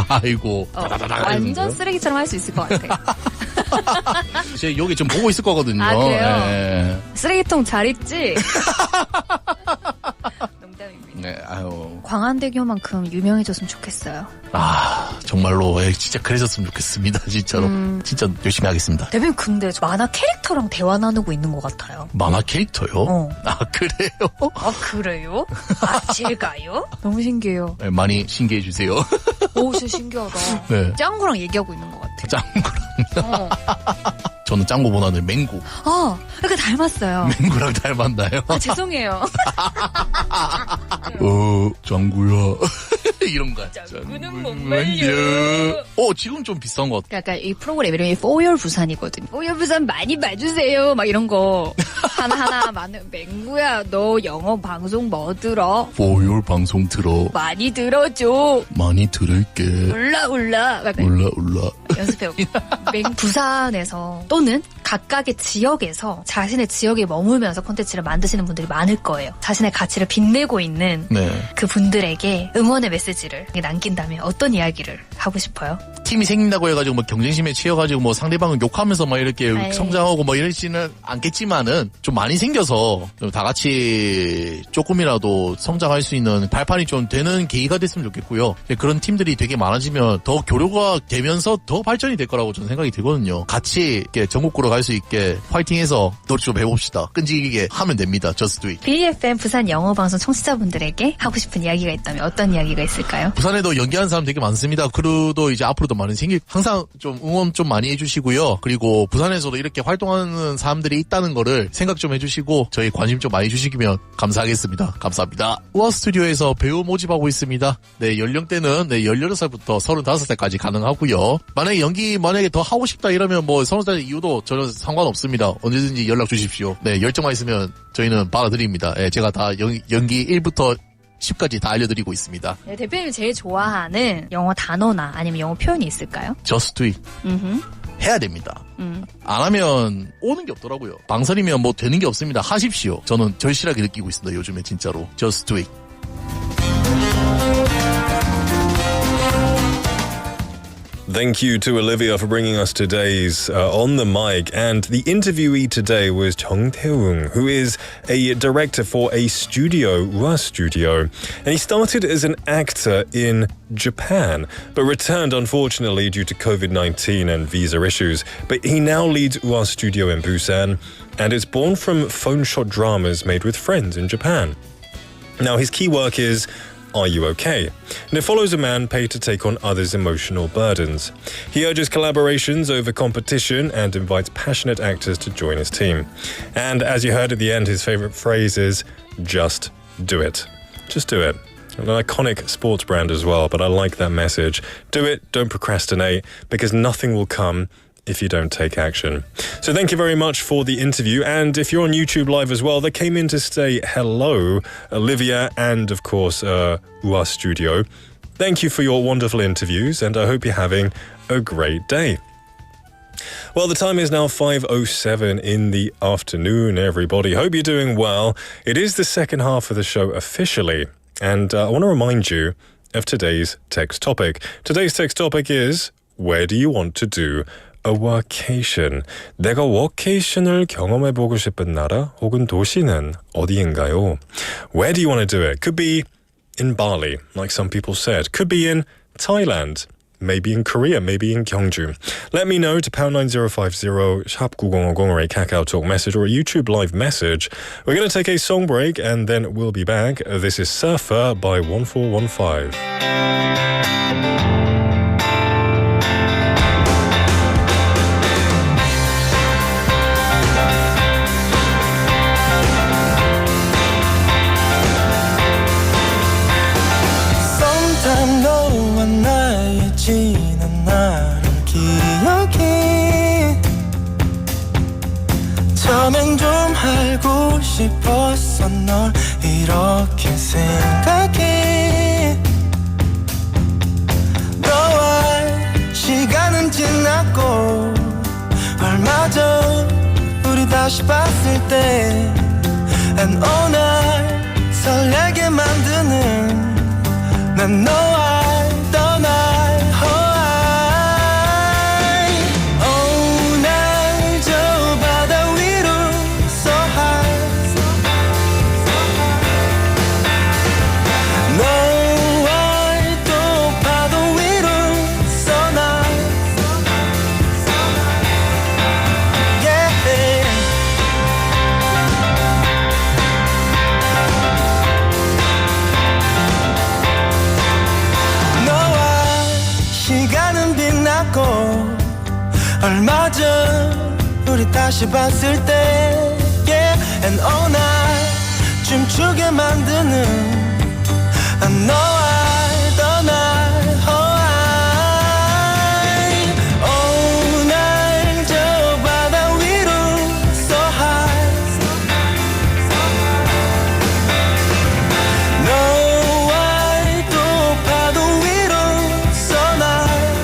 아이고. 완전 쓰레기처럼 할 수 있을 것 같아요. 제가 여기 좀 보고 있을 거거든요. 아, 그래요? 네. 쓰레기통 잘 있지? 네, 아유. 광안대교만큼 유명해졌으면 좋겠어요. 아, 정말로 진짜 그래졌으면 좋겠습니다. 진짜로. 진짜 열심히 하겠습니다. 대표님 근데 저 만화 캐릭터랑 대화 나누고 있는 것 같아요. 만화 캐릭터요? 아, 그래요? 아, 그래요? 아, 제가요? 너무 신기해요. 네, 많이 신기해 주세요. 오, 진짜 신기하다. 네. 짱구랑 얘기하고 있는 것 같아요. 짱구랑. 저는 짱구보다는 맹구. 아, 약간 닮았어요. 맹구랑 닮았나요? 아, 죄송해요. 짱구야. 이런 거. 짱구는 못 말려. 지금 좀 비싼 것 같아. 약간 이 프로그램 이름이 For Your 부산이거든요. For Your 부산 많이 봐주세요. 막 이런 거. 하나하나 많은. 맹구야, 너 영어 방송 뭐 들어? For Your 방송 들어. 많이 들어줘. 많이 들을게. 울라. 울라. 연습해요. 부산에서 또는 각각의 지역에서 자신의 지역에 머물면서 콘텐츠를 만드시는 분들이 많을 거예요. 자신의 가치를 빛내고 있는 그 분들에게 응원의 메시지를 남긴다면 어떤 이야기를 하고 싶어요? 팀이 생긴다고 해가지고 뭐 경쟁심에 치여가지고 뭐 상대방을 욕하면서 막 이렇게 에이. 성장하고 뭐 이러지는 않겠지만은 좀 많이 생겨서 좀 다 같이 조금이라도 성장할 수 있는 발판이 좀 되는 계기가 됐으면 좋겠고요. 그런 팀들이 되게 많아지면 더 교류가 되면서 더 발전이 될 거라고 저는 생각이 들거든요. 같이 이렇게 전국구로 갈 수 있게 파이팅해서 노래 좀 해봅시다. 끈질기게 하면 됩니다. Just do it. BFM 부산 영어방송 청취자분들에게 하고 싶은 이야기가 있다면 어떤 이야기가 있을까요? 부산에도 연기하는 사람 되게 많습니다. 그리고 스튜도 이제 앞으로도 많이 항상 좀 응원 좀 많이 해주시고요. 그리고 부산에서도 이렇게 활동하는 사람들이 있다는 거를 생각 좀 해주시고 저희 관심 좀 많이 주시면 감사하겠습니다. 감사합니다. 우아 스튜디오에서 배우 모집하고 있습니다. 네, 연령대는 18살부터 35살까지 가능하고요. 만약에 더 하고 싶다 이러면 뭐 30살 이후도 전혀 상관없습니다. 언제든지 연락 주십시오. 네, 열정만 있으면 저희는 받아드립니다. 네, 제가 다 연기 1부터 10까지 다 알려드리고 있습니다. 네, 대표님이 제일 좋아하는 영어 단어나 아니면 영어 표현이 있을까요? Just do it. 해야 됩니다. 안 하면 오는 게 없더라고요. 망설이면 뭐 되는 게 없습니다. 하십시오. 저는 절실하게 느끼고 있습니다. 요즘에 진짜로. Just do it. Thank you to Olivia for bringing us today's On the Mic. And the interviewee today was Jung Tae-woong, who is a director for a studio, THUR studio. And he started as an actor in Japan, but returned unfortunately due to COVID-19 and visa issues. But he now leads THUR studio in Busan, and it's born from phone-shot dramas made with friends in Japan. Now, his key work is Are You Okay? And it follows a man paid to take on others' emotional burdens. He urges collaborations over competition and invites passionate actors to join his team. And as you heard at the end, his favorite phrase is, just do it. Just do it. An iconic sports brand as well, but I like that message. Do it, don't procrastinate, because nothing will come if you don't take action. So thank you very much for the interview. And if you're on YouTube Live as well, they came in to say hello, Olivia and, of course, THUR Studio. Thank you for your wonderful interviews, and I hope you're having a great day. Well, the time is now 5:07 in the afternoon, everybody. Hope you're doing well. It is the second half of the show officially, and I want to remind you of today's text topic. Today's text topic is, where do you want to do a workation? 내가 워케이션을 경험해보고 싶은 나라 혹은 도시는 어디인가요? Where do you want to do it? Could be in Bali, like some people said. Could be in Thailand. Maybe in Korea, maybe in Gyeongju. Let me know to #9050 샵9050 or a Kakao Talk message or a YouTube live message. We're going to take a song break and then we'll be back. This is Surfer by 1415. 지난 날을 기억해 처음엔 좀 알고 싶었어 널 이렇게 생각해 너와 시간은 지났고 얼마 전 우리 다시 봤을 때 And 오늘 설레게 만드는 난 너와 떠나 얼마 전 우리 다시 봤을 때 Yeah and all night 춤추게 만드는 너와 떠날 오늘 저 바다 위로 so high 너와의 또 파도 위로 so nice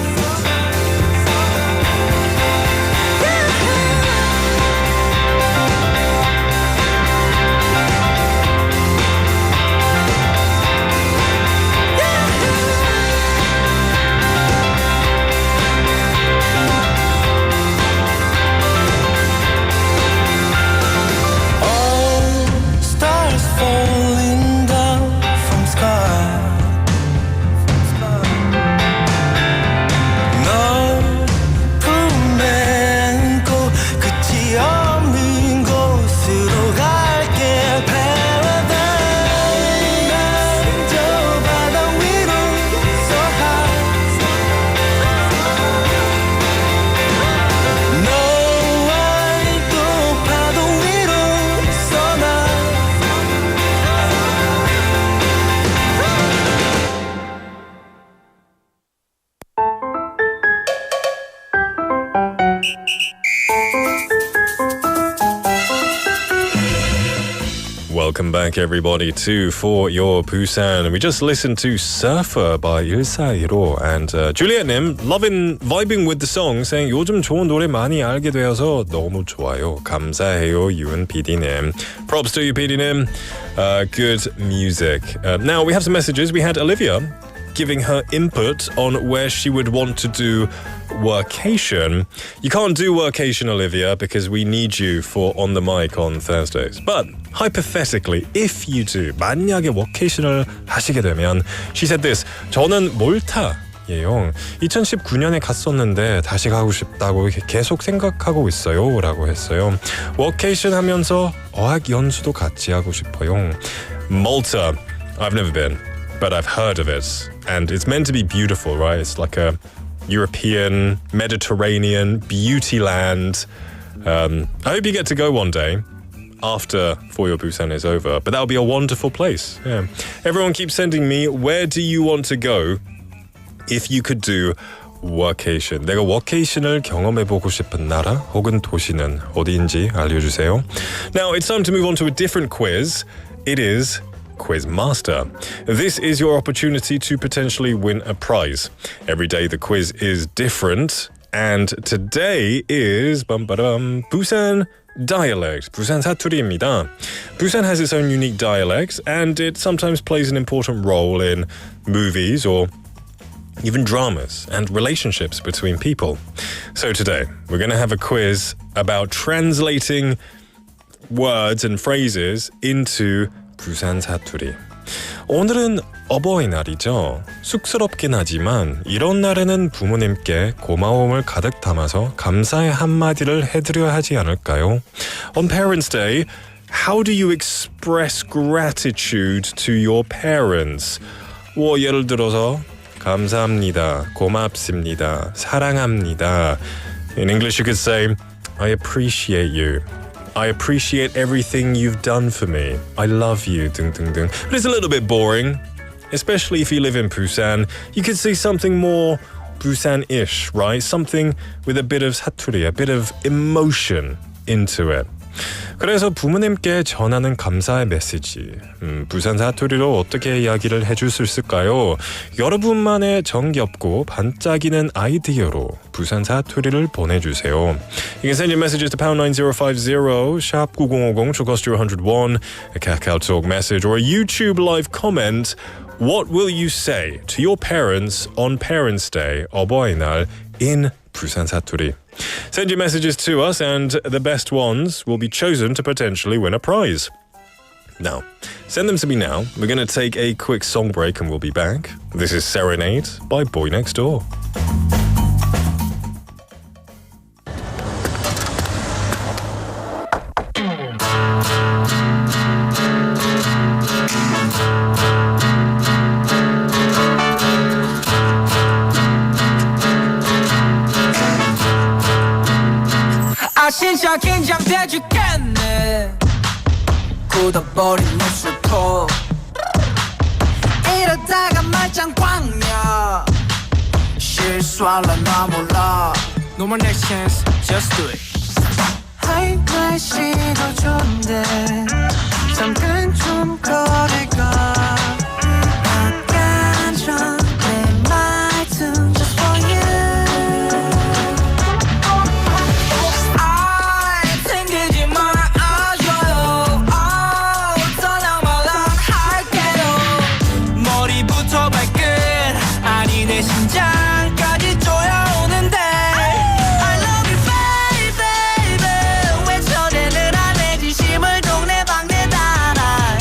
Welcome back, everybody, to For Your Busan. We just listened to Surfer by 1415 and Juliet님 vibing with the song, saying 요즘 좋은 노래 많이 알게 되어서 너무 좋아요. 감사해요, 유은 PD님. Props to you, PD님. Good music. Now we have some messages. We had Olivia giving her input on where she would want to do Workation. You can't do Workation, Olivia, because we need you for On the Mic on Thursdays. But hypothetically, if you do, 만약에 Workation을 하시게 되면, she said this, 저는 몰타예요. 2019년에 갔었는데 다시 가고 싶다고 계속 생각하고 있어요 라고 했어요. Workation 하면서 어학 연수도 같이 하고 싶어요. Malta, I've never been, but I've heard of it. And it's meant to be beautiful, right? It's like a European, Mediterranean beauty land. I hope you get to go one day after For Your Busan is over. But that'll be a wonderful place. Yeah. Everyone keeps sending me, where do you want to go if you could do Workation? 내가 Workation을 경험해보고 싶은 나라 혹은 도시는 어디인지 알려주세요. Now it's time to move on to a different quiz. It is Quizmaster. This is your opportunity to potentially win a prize. Every day the quiz is different, and today is Busan dialect. Busan 사투리입니다. Busan has its own unique dialects, and it sometimes plays an important role in movies or even dramas and relationships between people. So today we're going to have a quiz about translating words and phrases into 부산 사투리. 오늘은 어버이날이죠. 쑥스럽긴 하지만 이런 날에는 부모님께 고마움을 가득 담아서 감사의 한마디를 해드려야 하지 않을까요? On Parents' Day, how do you express gratitude to your parents? 예를 들어서 감사합니다, 고맙습니다, 사랑합니다. In English you could say, I appreciate you. I appreciate everything you've done for me. I love you, 등등등. But it's a little bit boring, especially if you live in Busan. You could see something more Busan-ish, right? Something with a bit of 사투리, a bit of emotion into it. 그래서 부모님께 전하는 감사의 메시지, 부산 사투리로 어떻게 이야기를 해줄 수 있을까요? 여러분만의 정겹고 반짝이는 아이디어로 부산 사투리를 보내주세요. You can send your messages to pound 9050, sharp 9050, to cost you 101, a Kakao Talk message or a YouTube live comment. What will you say to your parents on Parents' Day, 어버이날, in 부산 사투리? Send your messages to us, and the best ones will be chosen to potentially win a prize. Now, send them to me now. We're going to take a quick song break and we'll be back. This is Serenade by Boy Next Door. 진짜 긴장돼 죽겠네 굳어버린 입술포 이러다가 말짱 광냐 실수할라 나 몰라 No more next chance, just do it 하이 날씨도 좋은데 잠깐 좀 거리가 약간 전내 말투 just for you 심장까지 쪼여오는데 I love you baby 왜 전에는 안 내 진심을 동네방네 다 알아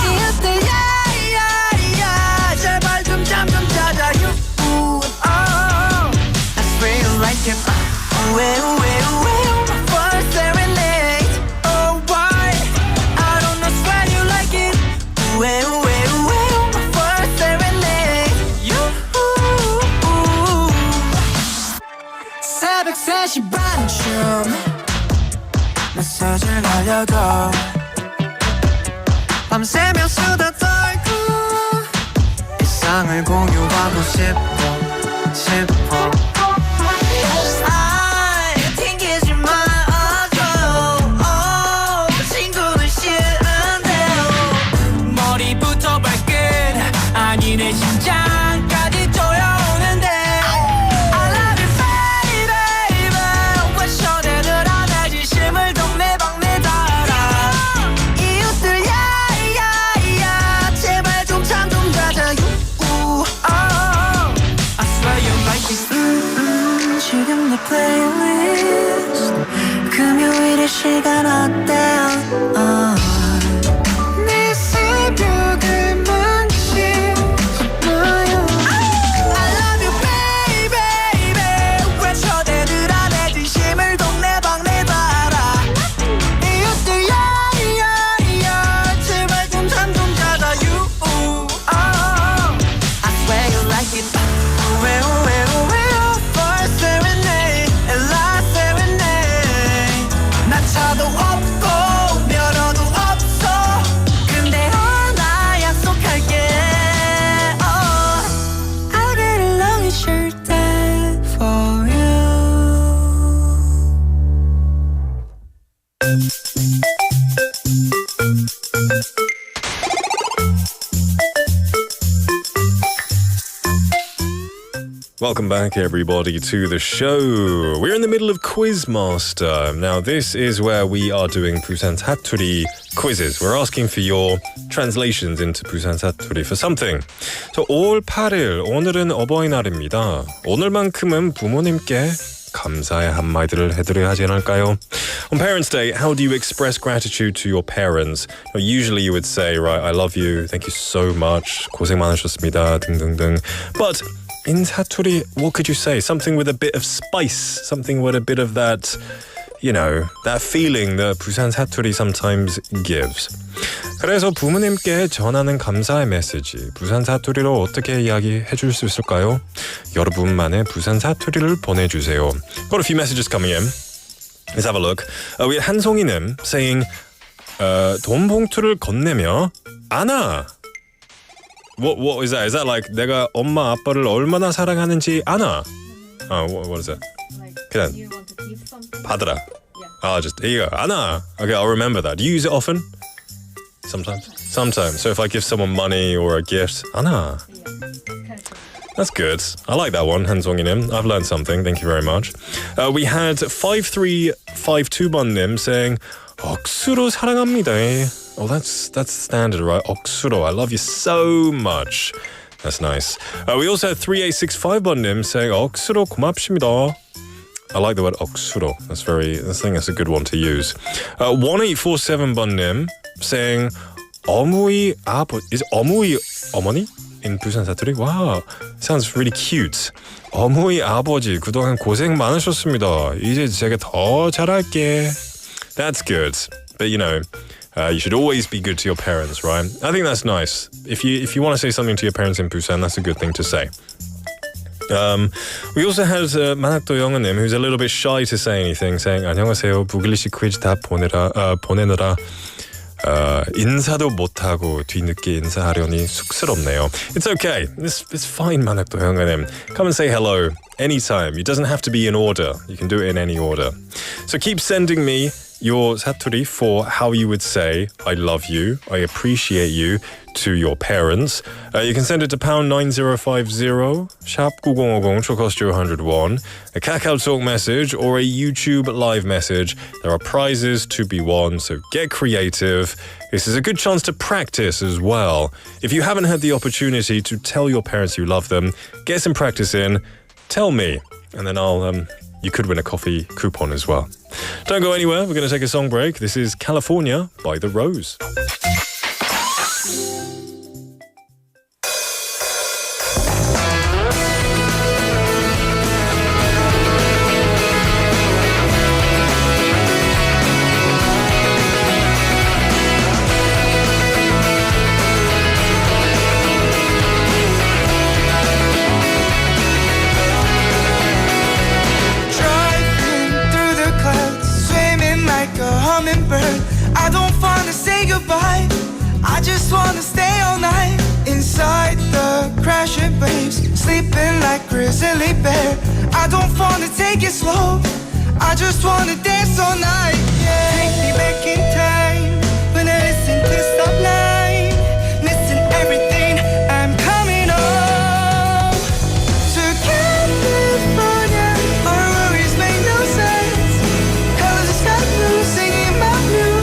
이웃들 야야야 제발 좀 잠 좀 자자 you That's where you like it 우에 우에 우에 my first serenade Oh why I don't know why you like it 우에 우에 우에 my first serenade You 새벽 3시 반쯤 메시지를 날려도 밤새며 수다 떨고 일상을 공유하고 싶어 튕기지 말아줘요 친구는 싫은데 Welcome back, everybody, to the show. We're in the middle of Quizmaster. Now, this is where we are doing Busan 사투리 quizzes. We're asking for your translations into Busan 사투리 for something. So, 5월 8일, 오늘은 어버이날입니다. 오늘만큼은 부모님께 감사의 한마디를 해드려야 하지 않을까요? On Parents' Day, how do you express gratitude to your parents? Well, usually you would say, right, I love you, thank you so much, 고생 많으셨습니다, 등등등. But in 사투리, what could you say? Something with a bit of spice, something with a bit of that, you know, that feeling that 부산 사투리 sometimes gives. 그래서 부모님께 전하는 감사의 메시지, 부산 사투리로 어떻게 이야기해 줄 수 있을까요? 여러분만의 부산 사투리를 보내주세요. Got a few messages coming in. Let's have a look. We had 한송이님 saying, 돈 봉투를 건네며 아나. What is that? Is that like 내가 엄마 아빠를 얼마나 사랑하는지 아나? What is that? 그냥 받으라. Just here you go. 아나. Okay, I'll remember that. Do you use it often? Sometimes. So if I give someone money or a gift, 아나. That's good. I like that one, 한송이님. I've learned something. Thank you very much. We had 5352번님 saying, 억수로 사랑합니다. Oh, that's standard, right? 억수로. I love you so much. That's nice. We also had 3865번님 saying, 억수로 고맙습니다. I like the word 억수로. I think that's a good one to use. 1847번님 saying, 어머니 아버. Is 어머니 어머니? In Busan 사투리? Wow, sounds really cute. 어머니 아버지 그동안 고생 많으셨습니다. 이제 제가 더 잘할게. That's good. But you know, you should always be good to your parents, right? I think that's nice. If you want to say something to your parents in Busan, that's a good thing to say. We also had 만학도 영은님, who's a little bit shy to say anything, saying 안녕하세요. 북일리시 퀴즈 다 보내느라 인사도 못하고 뒤늦게 인사하려니 쑥스럽네요. It's okay. It's fine, 만학도 영은님. Come and say hello anytime. It doesn't have to be in order. You can do it in any order. So keep sending me your 사투리 for how you would say I love you, I appreciate you to your parents. You can send it to pound 9050 샵 9050 to cost you 101, a Kakao Talk message or a YouTube live message. There are prizes to be won, so get creative. This is a good chance to practice as well. If you haven't had the opportunity to tell your parents you love them, get some practice in, tell me, and then you could win a coffee coupon as well. Don't go anywhere. We're going to take a song break. This is California by The Rose. I don't wanna say goodbye, I just wanna stay all night inside the crashing waves, sleeping like grizzly bear. I don't wanna take it slow, I just wanna dance all night. Yeah. Take me back in time when I listen to Sublime, missing everything, I'm coming home to California. Our worries make no sense, colors of sky blue singing my blue.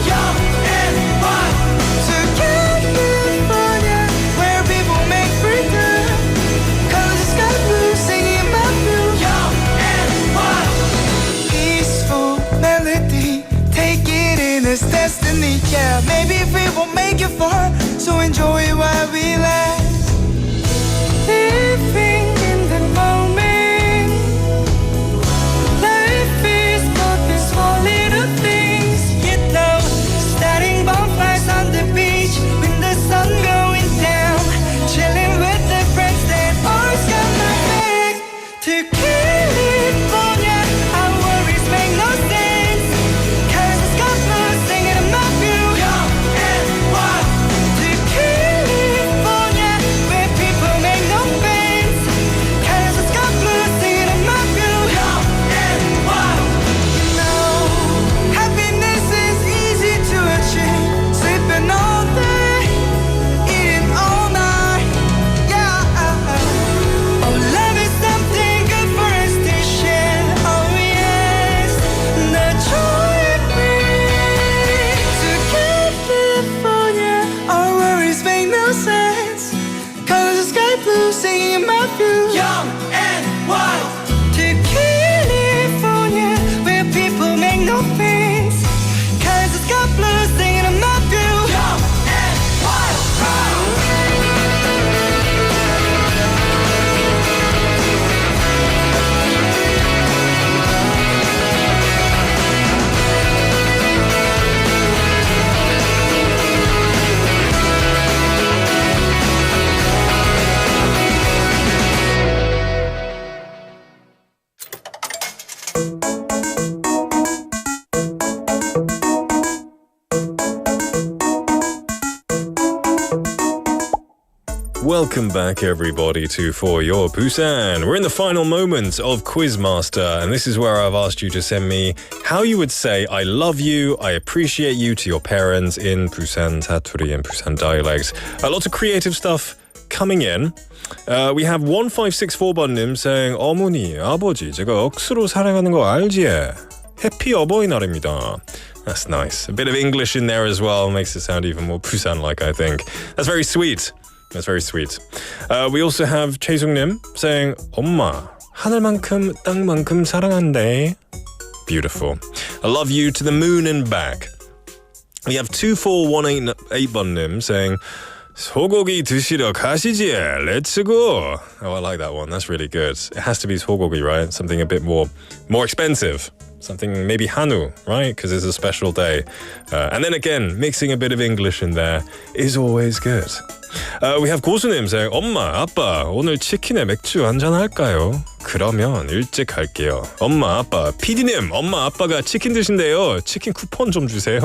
Welcome back, everybody, to For Your Busan. We're in the final moments of Quizmaster, and this is where I've asked you to send me how you would say I love you, I appreciate you to your parents in Busan 사투리 and Busan dialects. A lot of creative stuff coming in. We have 1564번님 saying 어머니, 아버지, 제가 억수로 사랑하는 거 알지? 해피 어버이날입니다. That's nice. A bit of English in there as well makes it sound even more Busan-like, I think. That's very sweet. That's very sweet. We also have 최숙님 saying 엄마, 하늘만큼 땅만큼 사랑한대. Beautiful. I love you to the moon and back. We have 24188번님 saying 소고기 드시러 가시지. Let's go. Oh, I like that one. That's really good. It has to be 소고기, right? Something a bit more expensive. Something maybe 한우, right? Because it's a special day. And then again, mixing a bit of English in there is always good. We have 고수님 saying 엄마, 아빠, 오늘 치킨에 맥주 한잔 할까요? 그러면 일찍 갈게요. 엄마, 아빠, PD님, 엄마, 아빠가 치킨 드신대요. 치킨 쿠폰 좀 주세요.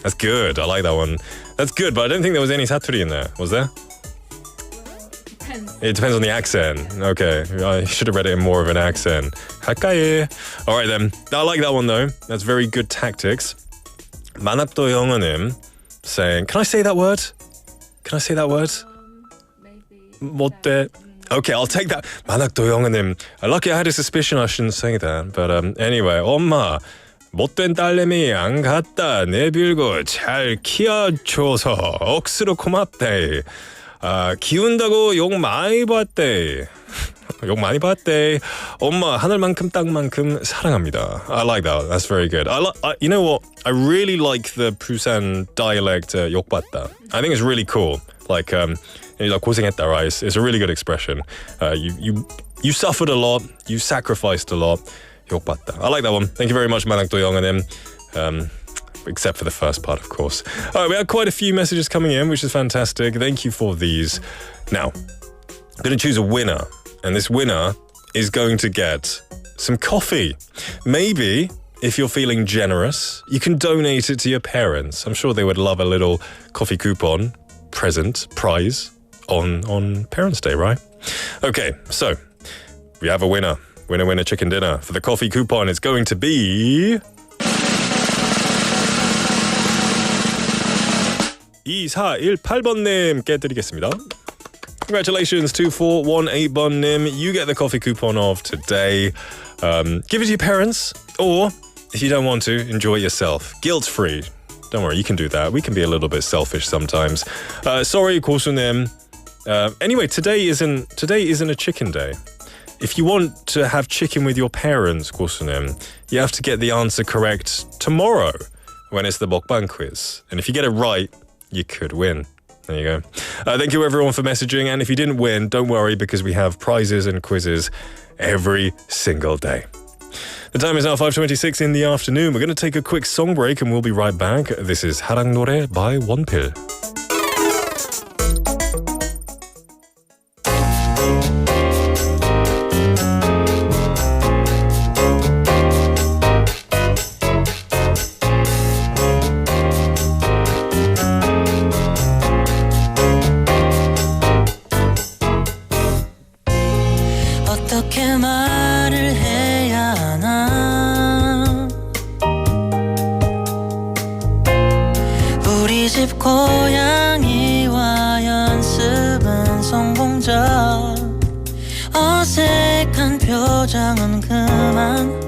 That's good. I like that one. That's good, but I don't think there was any 사투리 in there. Was there? It depends on the accent. Okay, I should have read it in more of an accent. 가까이. All right then. I like that one though. That's very good tactics. 만학도 영어님 saying, can I say that word? Can I say that word? 못돼. Okay, I'll take that. 만학도 영어님. Lucky I had a suspicion I shouldn't say that. But anyway, 엄마. 못된 딸내미 안 갖다 내빌고 잘 키워줘서 억수로 고맙대. 키운다고 욕 많이 받대. 욕 많이 받대. 엄마 하늘만큼 땅만큼 사랑합니다. I like that. That's very good. You know what? I really like the Busan dialect 욕 받다. I think it's really cool. Like 고생했다, right? It's a really good expression. You suffered a lot. You sacrificed a lot. 욕 받다. I like that one. Thank you very much, 만학도 영어님. Except for the first part, of course. All right, we had quite a few messages coming in, which is fantastic. Thank you for these. Now, I'm going to choose a winner, and this winner is going to get some coffee. Maybe, if you're feeling generous, you can donate it to your parents. I'm sure they would love a little coffee coupon, present, prize on Parents' Day, right? Okay, so we have a winner. Winner, chicken dinner. For the coffee coupon, it's going to be 2418번님께 드리겠습니다. Congratulations, 2418번님. You get the coffee coupon of today. Give it to your parents, or if you don't want to, enjoy it yourself. Guilt-free. Don't worry, you can do that. We can be a little bit selfish sometimes. Sorry, 고수님. Anyway, today isn't a chicken day. If you want to have chicken with your parents, 고수님, you have to get the answer correct tomorrow when it's the 먹방 quiz. And if you get it right, you could win. There you go. Thank you everyone for messaging. And if you didn't win, don't worry because we have prizes and quizzes every single day. The time is now 5:26 in the afternoon. We're going to take a quick song break and we'll be right back. This is 하랑 노래 by 원필. 어떻게 말을 해야 하나 우리 집 고양이와 연습은 성공적 어색한 표정은 그만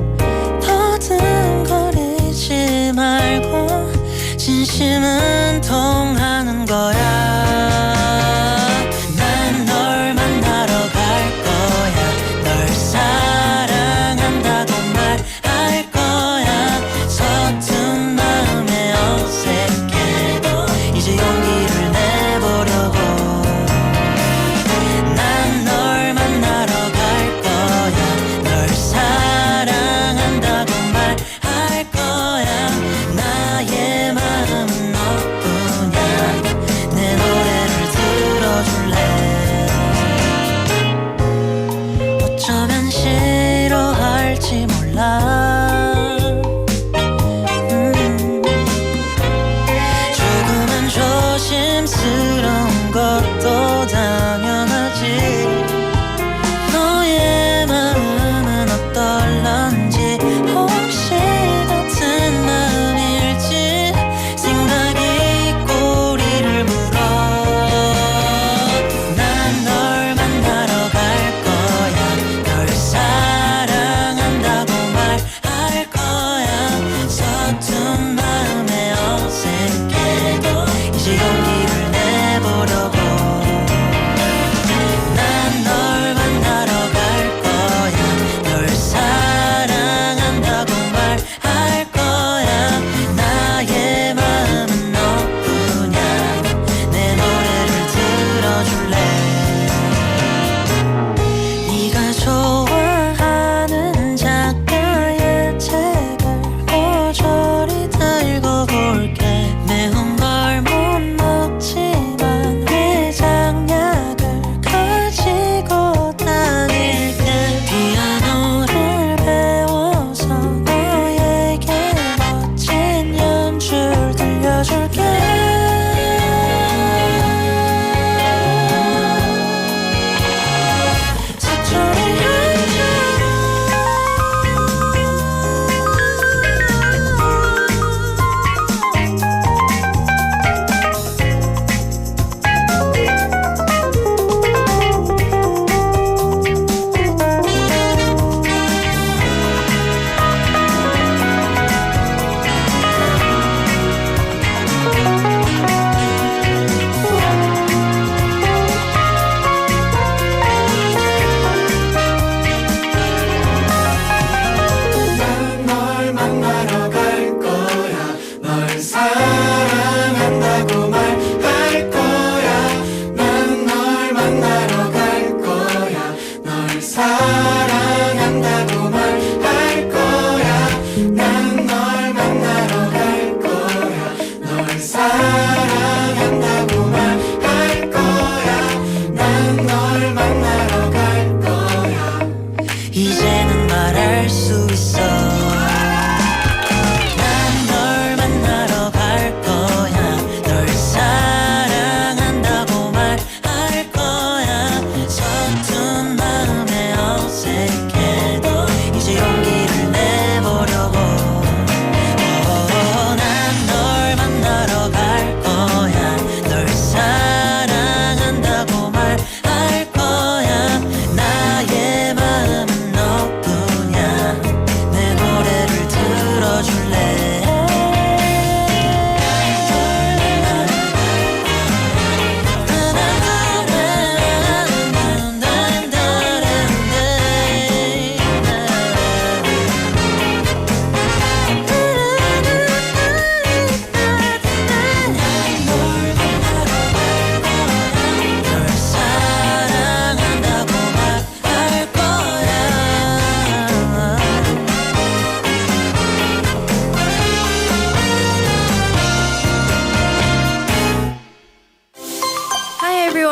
더듬거리지 말고 진심은 통하는 거야 난 널 만나러 갈 거야 널 사랑한다고 말할 거야 서툰 마음에 어색해도 이제 용기를 내보려고 난 널 만나러 갈 거야 널 사랑한다고 말할 거야 나의 마음은 너뿐이야 내 노래를 들어줄래 어쩌면 싫어할지 몰라 조금은 조심스러운 것도 당연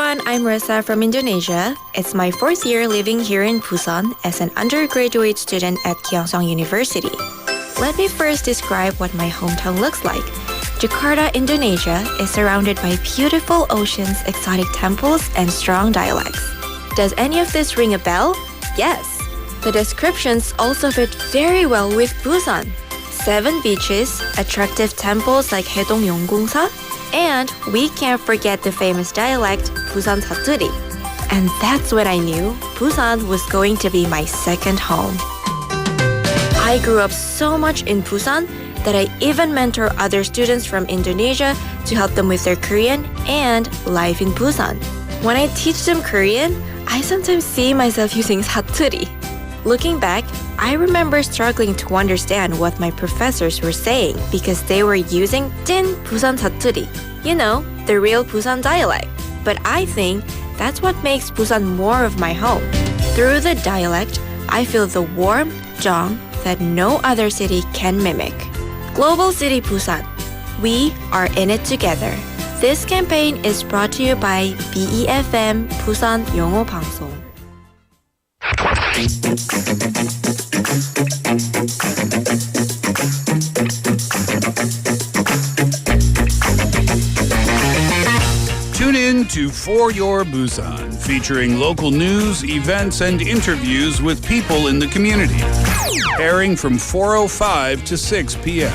everyone, I'm Risa from Indonesia. It's my 4th year living here in Busan as an undergraduate student at Gyeongsang University. Let me first describe what my hometown looks like. Jakarta, Indonesia is surrounded by beautiful oceans, exotic temples, and strong dialects. Does any of this ring a bell? Yes. The descriptions also fit very well with Busan. 7 beaches, attractive temples like Haedong Yonggongsa, and we can't forget the famous dialect, Busan 사투리. And that's when I knew Busan was going to be my second home. I grew up so much in Busan that I even mentor other students from Indonesia to help them with their Korean and life in Busan. When I teach them Korean, I sometimes see myself using 사투리. Looking back, I remember struggling to understand what my professors were saying because they were using 찐 Busan 사투리. You know, the real Busan dialect. But I think that's what makes Busan more of my home. Through the dialect, I feel the warm 정 that no other city can mimic. Global City Busan. We are in it together. This campaign is brought to you by BEFM 부산영어방송. Tune in to For Your Busan, featuring local news, events, and interviews with people in the community. Airing from 4:05 to 6 p.m.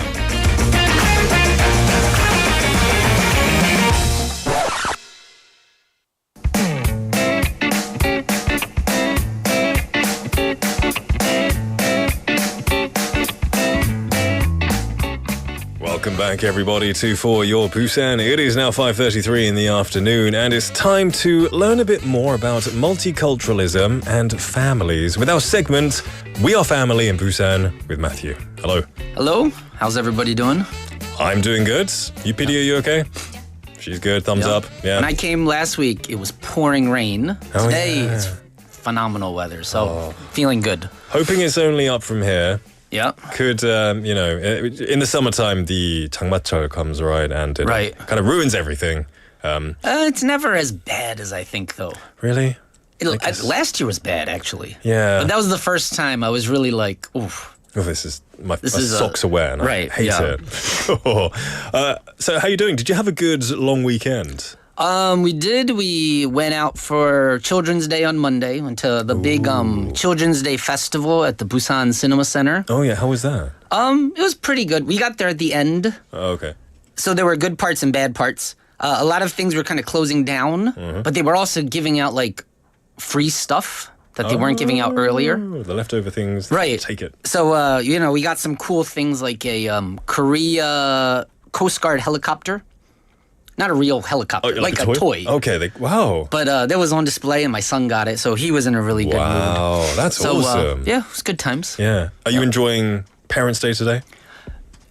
Welcome back, everybody, to For Your Busan. It is now 5:33 in the afternoon, and it's time to learn a bit more about multiculturalism and families with our segment, We Are Family in Busan, with Matthew. Hello. Hello. How's everybody doing? I'm doing good. UPD, are you okay? She's good. Thumbs up. Yeah. When I came last week, it was pouring rain. Oh, Today, yeah. it's phenomenal weather, so feeling good. Hoping it's only up from here. Yeah. Could, in the summertime, the 장마철 comes, right? And it Right. kind of ruins everything. It's never as bad as I think, though. Really? Last year was bad, actually. Yeah. But that was the first time I was really like, oof. Oh, this is my This is socks are wet and right, I hate yeah. it. So how you doing? Did you have a good long weekend? We did. We went out for Children's Day on Monday. Went to the big Children's Day festival at the Busan Cinema Center. Oh yeah, how was that? It was pretty good. We got there at the end. Oh, okay. So there were good parts and bad parts. A lot of things were kind of closing down, but they were also giving out like free stuff that they weren't giving out earlier. The leftover things. Right. Take it. So, we got some cool things like a Korea Coast Guard helicopter. Not a real helicopter, Oh, like a toy. Okay, wow. But that was on display and my son got it, so he was in a really good mood. Wow, that's awesome. Yeah, it was good times. Yeah. Are you enjoying Parents' Day today?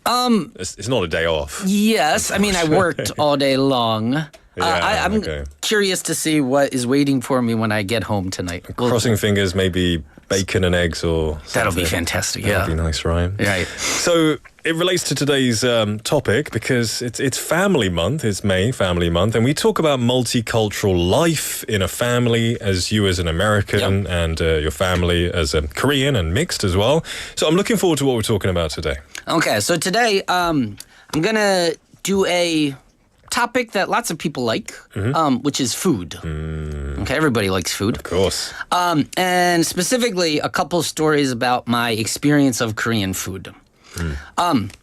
It's not a day off. Yes, I mean, I worked all day long. I'm okay. curious to see what is waiting for me when I get home tonight. Crossing fingers, maybe bacon and eggs or something. That'll be fantastic, yeah. That'll be nice, right? Right. So it relates to today's topic because it's Family Month. It's May, Family Month. And we talk about multicultural life in a family as you as an American and your family as a Korean and mixed as well. So I'm looking forward to what we're talking about today. Okay, so today I'm going to do a topic that lots of people like, which is food. Okay, everybody likes food. Of course. And specifically, a couple stories about my experience of Korean food.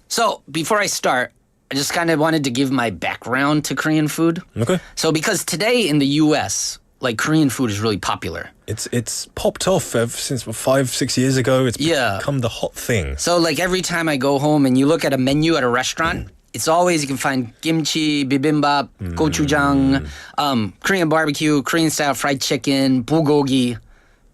So before I start, I just kind of wanted to give my background to Korean food. Okay. So because today in the U.S., like Korean food is really popular. It's popped off ever since 5-6 years ago. It's become the hot thing. So like every time I go home and you look at a menu at a restaurant, it's always you can find kimchi, bibimbap, gochujang, Korean barbecue, Korean style fried chicken, bulgogi.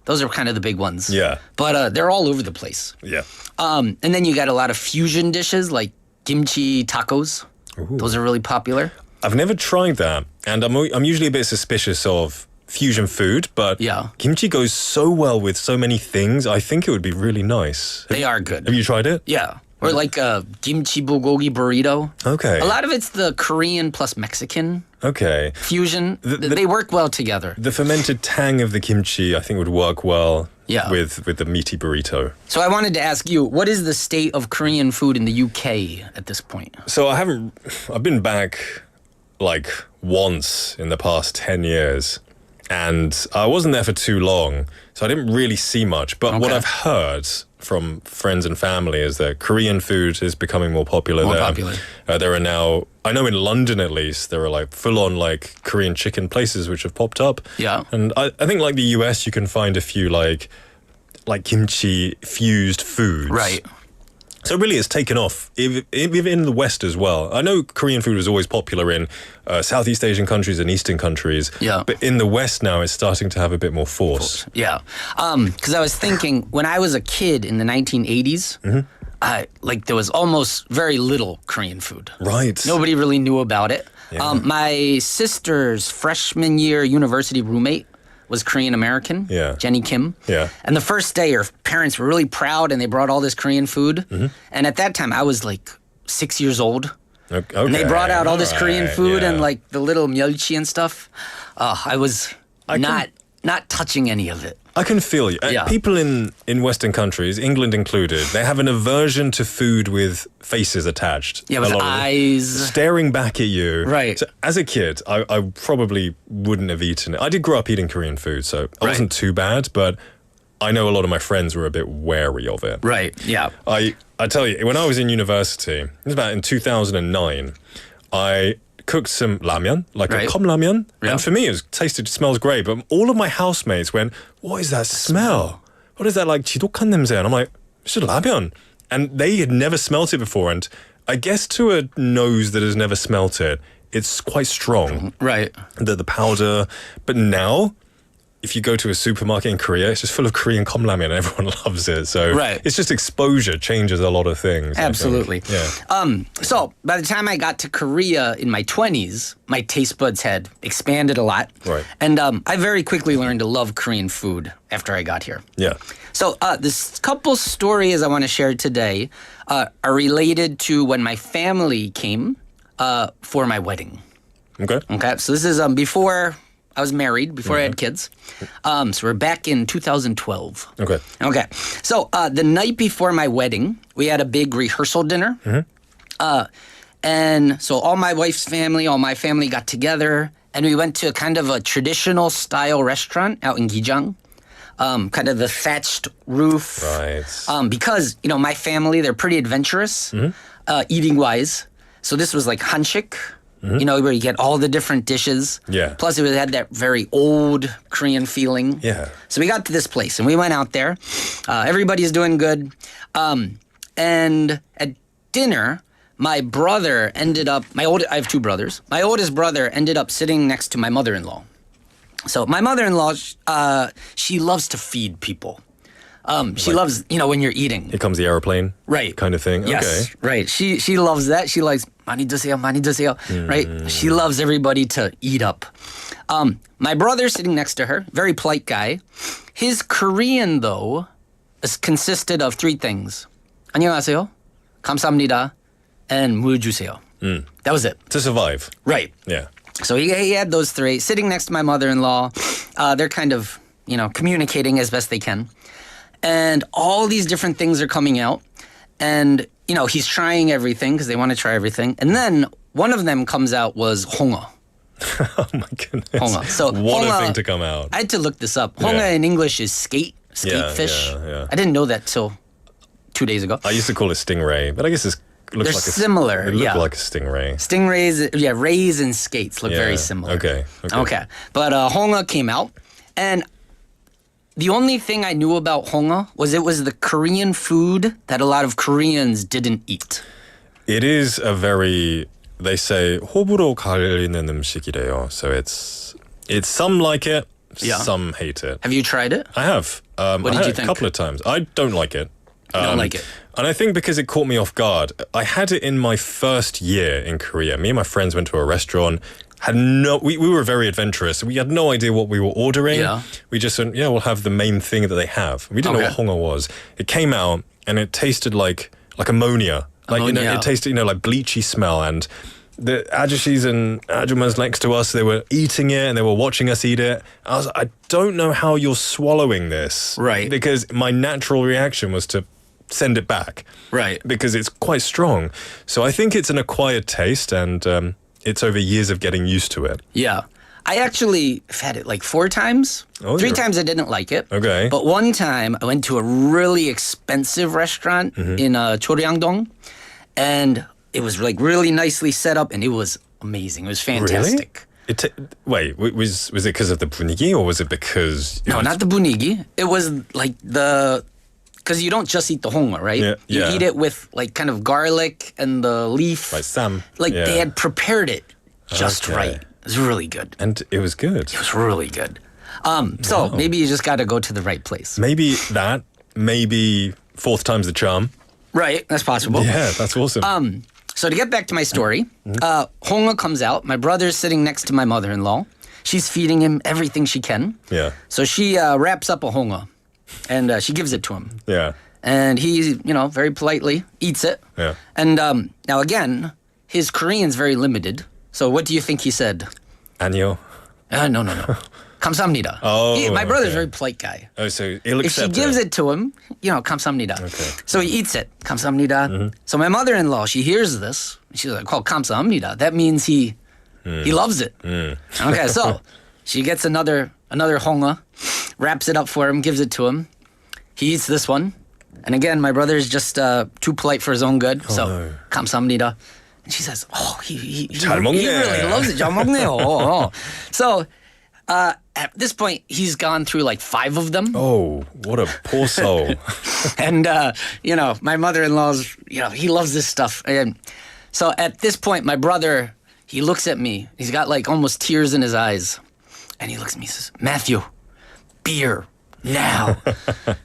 Those are kind of the big ones. Yeah. But they're all over the place. Yeah. And then you got a lot of fusion dishes like kimchi tacos. Ooh. Those are really popular. I've never tried that, and I'm usually a bit suspicious of fusion food, but kimchi goes so well with so many things. I think it would be really nice. They are good. Have you tried it? Yeah. Or like a kimchi bulgogi burrito. Okay. A lot of it's the Korean plus Mexican Okay. fusion. They work well together. The fermented tang of the kimchi, I think, would work well Yeah. with the meaty burrito. So I wanted to ask you, what is the state of Korean food in the UK at this point? So I've been back like once in the past 10 years, and I wasn't there for too long, so I didn't really see much. But what Okay. I've heard from friends and family is that Korean food is becoming more popular More there. popular. There are now, I know in London at least, there are like full-on like Korean chicken places which have popped up. Yeah. And I think like the US, you can find a few like kimchi fused foods. Right. So really it's taken off, even in the West as well. I know Korean food was always popular in Southeast Asian countries and Eastern countries. Yeah. But in the West now, it's starting to have a bit more force. Yeah. Because I was thinking, when I was a kid in the 1980s, there was almost very little Korean food. Right. Nobody really knew about it. Yeah. My sister's freshman year university roommate was Korean American, Yeah. Jenny Kim. Yeah. And the first day, her parents were really proud and they brought all this Korean food. And at that time, I was like 6 years old. Okay. And they brought out all this Korean Alright, food yeah. and like the little myeolchi and stuff. I was not touching any of it. I can feel you. Yeah. People in Western countries, England included, they have an aversion to food with faces attached. Yeah, with A lot of them. eyes. Staring back at you. Right. So as a kid, I probably wouldn't have eaten it. I did grow up eating Korean food, so it wasn't too bad, but I know a lot of my friends were a bit wary of it. Right, yeah. I tell you, when I was in university, it was about in 2009, I cooked some ramyeon, like a 컵라면. Yeah. And for me, it smells great. But all of my housemates went, what is that smell? What is that like 지독한 냄새? And I'm like, it's just ramyeon. And they had never smelt it before. And I guess to a nose that has never smelt it, it's quite strong. Right. The powder. But now, if you go to a supermarket in Korea, it's just full of Korean 컵라면 and everyone loves it. So it's just exposure changes a lot of things. I think. Absolutely. Yeah. So by the time I got to Korea in my 20s, my taste buds had expanded a lot. Right. And I very quickly learned to love Korean food after I got here. Yeah. So this couple stories I want to share today are related to when my family came for my wedding. Okay. Okay. So this is before I was married, before I had kids. So we're back in 2012. Okay. Okay. So the night before my wedding, we had a big rehearsal dinner. And so all my wife's family, all my family got together, and we went to kind of a traditional style restaurant out in Gijang. Kind of the thatched roof. Right. Because, my family, they're pretty adventurous, eating wise. So this was like hanshik. Where you get all the different dishes. Yeah. Plus, it had that very old Korean feeling. Yeah. So we got to this place and we went out there. Everybody's doing good. And at dinner, my brother ended up, I have two brothers. My oldest brother ended up sitting next to my mother-in-law. So my mother-in-law, she loves to feed people. She loves, when you're eating. Here comes the aeroplane. Right. Kind of thing. Yes, Okay. right. She loves that. She likes 많이 드세요, right? She loves everybody to eat up. My brother sitting next to her, very polite guy. His Korean, though, consisted of three things. 안녕하세요, 감사합니다, and 물 주세요. That was it. To survive. Right. Yeah. So he had those three. Sitting next to my mother-in-law, they're kind of, communicating as best they can. And all these different things are coming out. And, he's trying everything because they want to try everything. And then one of them comes out was honga. Oh my goodness. Honga. So what honga, a thing to come out. I had to look this up. Honga in English is skate fish. Yeah. I didn't know that till 2 days ago. I used to call it stingray, but I guess it looks They're like similar. It looked like a stingray. Stingrays, rays and skates look very similar. Okay. But honga came out, and the only thing I knew about honga was it was the Korean food that a lot of Koreans didn't eat. It is a very, they say, 호불호 갈리는 음식이래요. So it's some like it, some hate it. Have you tried it? I have. What did I had you it think? a couple of times. I don't like it. You don't like it? And I think because it caught me off guard. I had it in my first year in Korea. Me and my friends went to a restaurant. We were very adventurous. We had no idea what we were ordering. Yeah. We just said, we'll have the main thing that they have. We didn't know what honga was. It came out and it tasted like like ammonia. Like, you know, Ammonia. it tasted, you know, like bleachy smell. And the Ajishis and Ajumas next to us, they were eating it and they were watching us eat it. I was like, I don't know how you're swallowing this. Right. Because my natural reaction was to send it back. Right. Because it's quite strong. So I think it's an acquired taste, and it's over years of getting used to it. Yeah. I actually have had it like 4 times. Oh, 3 you're- times I didn't like it. Okay. But one time I went to a really expensive restaurant in Choryangdong, and it was like really nicely set up, and it was amazing. It was fantastic. Wait, was it because of the 분위기, or was it because... No, not the bunigi. It was like because you don't just eat the honga, right? Yeah, You yeah. eat it with like kind of garlic and the leaf. Like sam. Like yeah. they had prepared it just Okay. right. It was really good. And it was good. It was really good. So maybe you just got to go to the right place. Maybe that, maybe 4th time's the charm. Right, that's possible. Yeah, that's awesome. So to get back to my story, honga comes out. My brother's sitting next to my mother-in-law. She's feeding him everything she can. Yeah. So she wraps up a honga, and she gives it to him. Yeah. And he, very politely eats it. Yeah. And now again, his Korean's very limited. So what do you think he said? Anyo. No. 감사합니다. Oh, My brother's okay. a very polite guy. Oh, so he'll If she accept gives it to him, 감사합니다. Okay. So he eats it. 감사합니다. So my mother-in-law, she hears this. She's like, 감사합니다. That means he loves it. Okay, so she gets another honga, wraps it up for him, gives it to him. He eats this one. And again, my brother's just too polite for his own good. So no. 감사합니다. And she says, he 잘 먹네. really loves it. 잘 먹네요. So at this point, he's gone through like 5 of them. Oh, what a poor soul. And, my mother-in-law's, he loves this stuff. And so at this point, my brother, he looks at me. He's got like almost tears in his eyes. And he looks at me and says, Matthew, beer, now.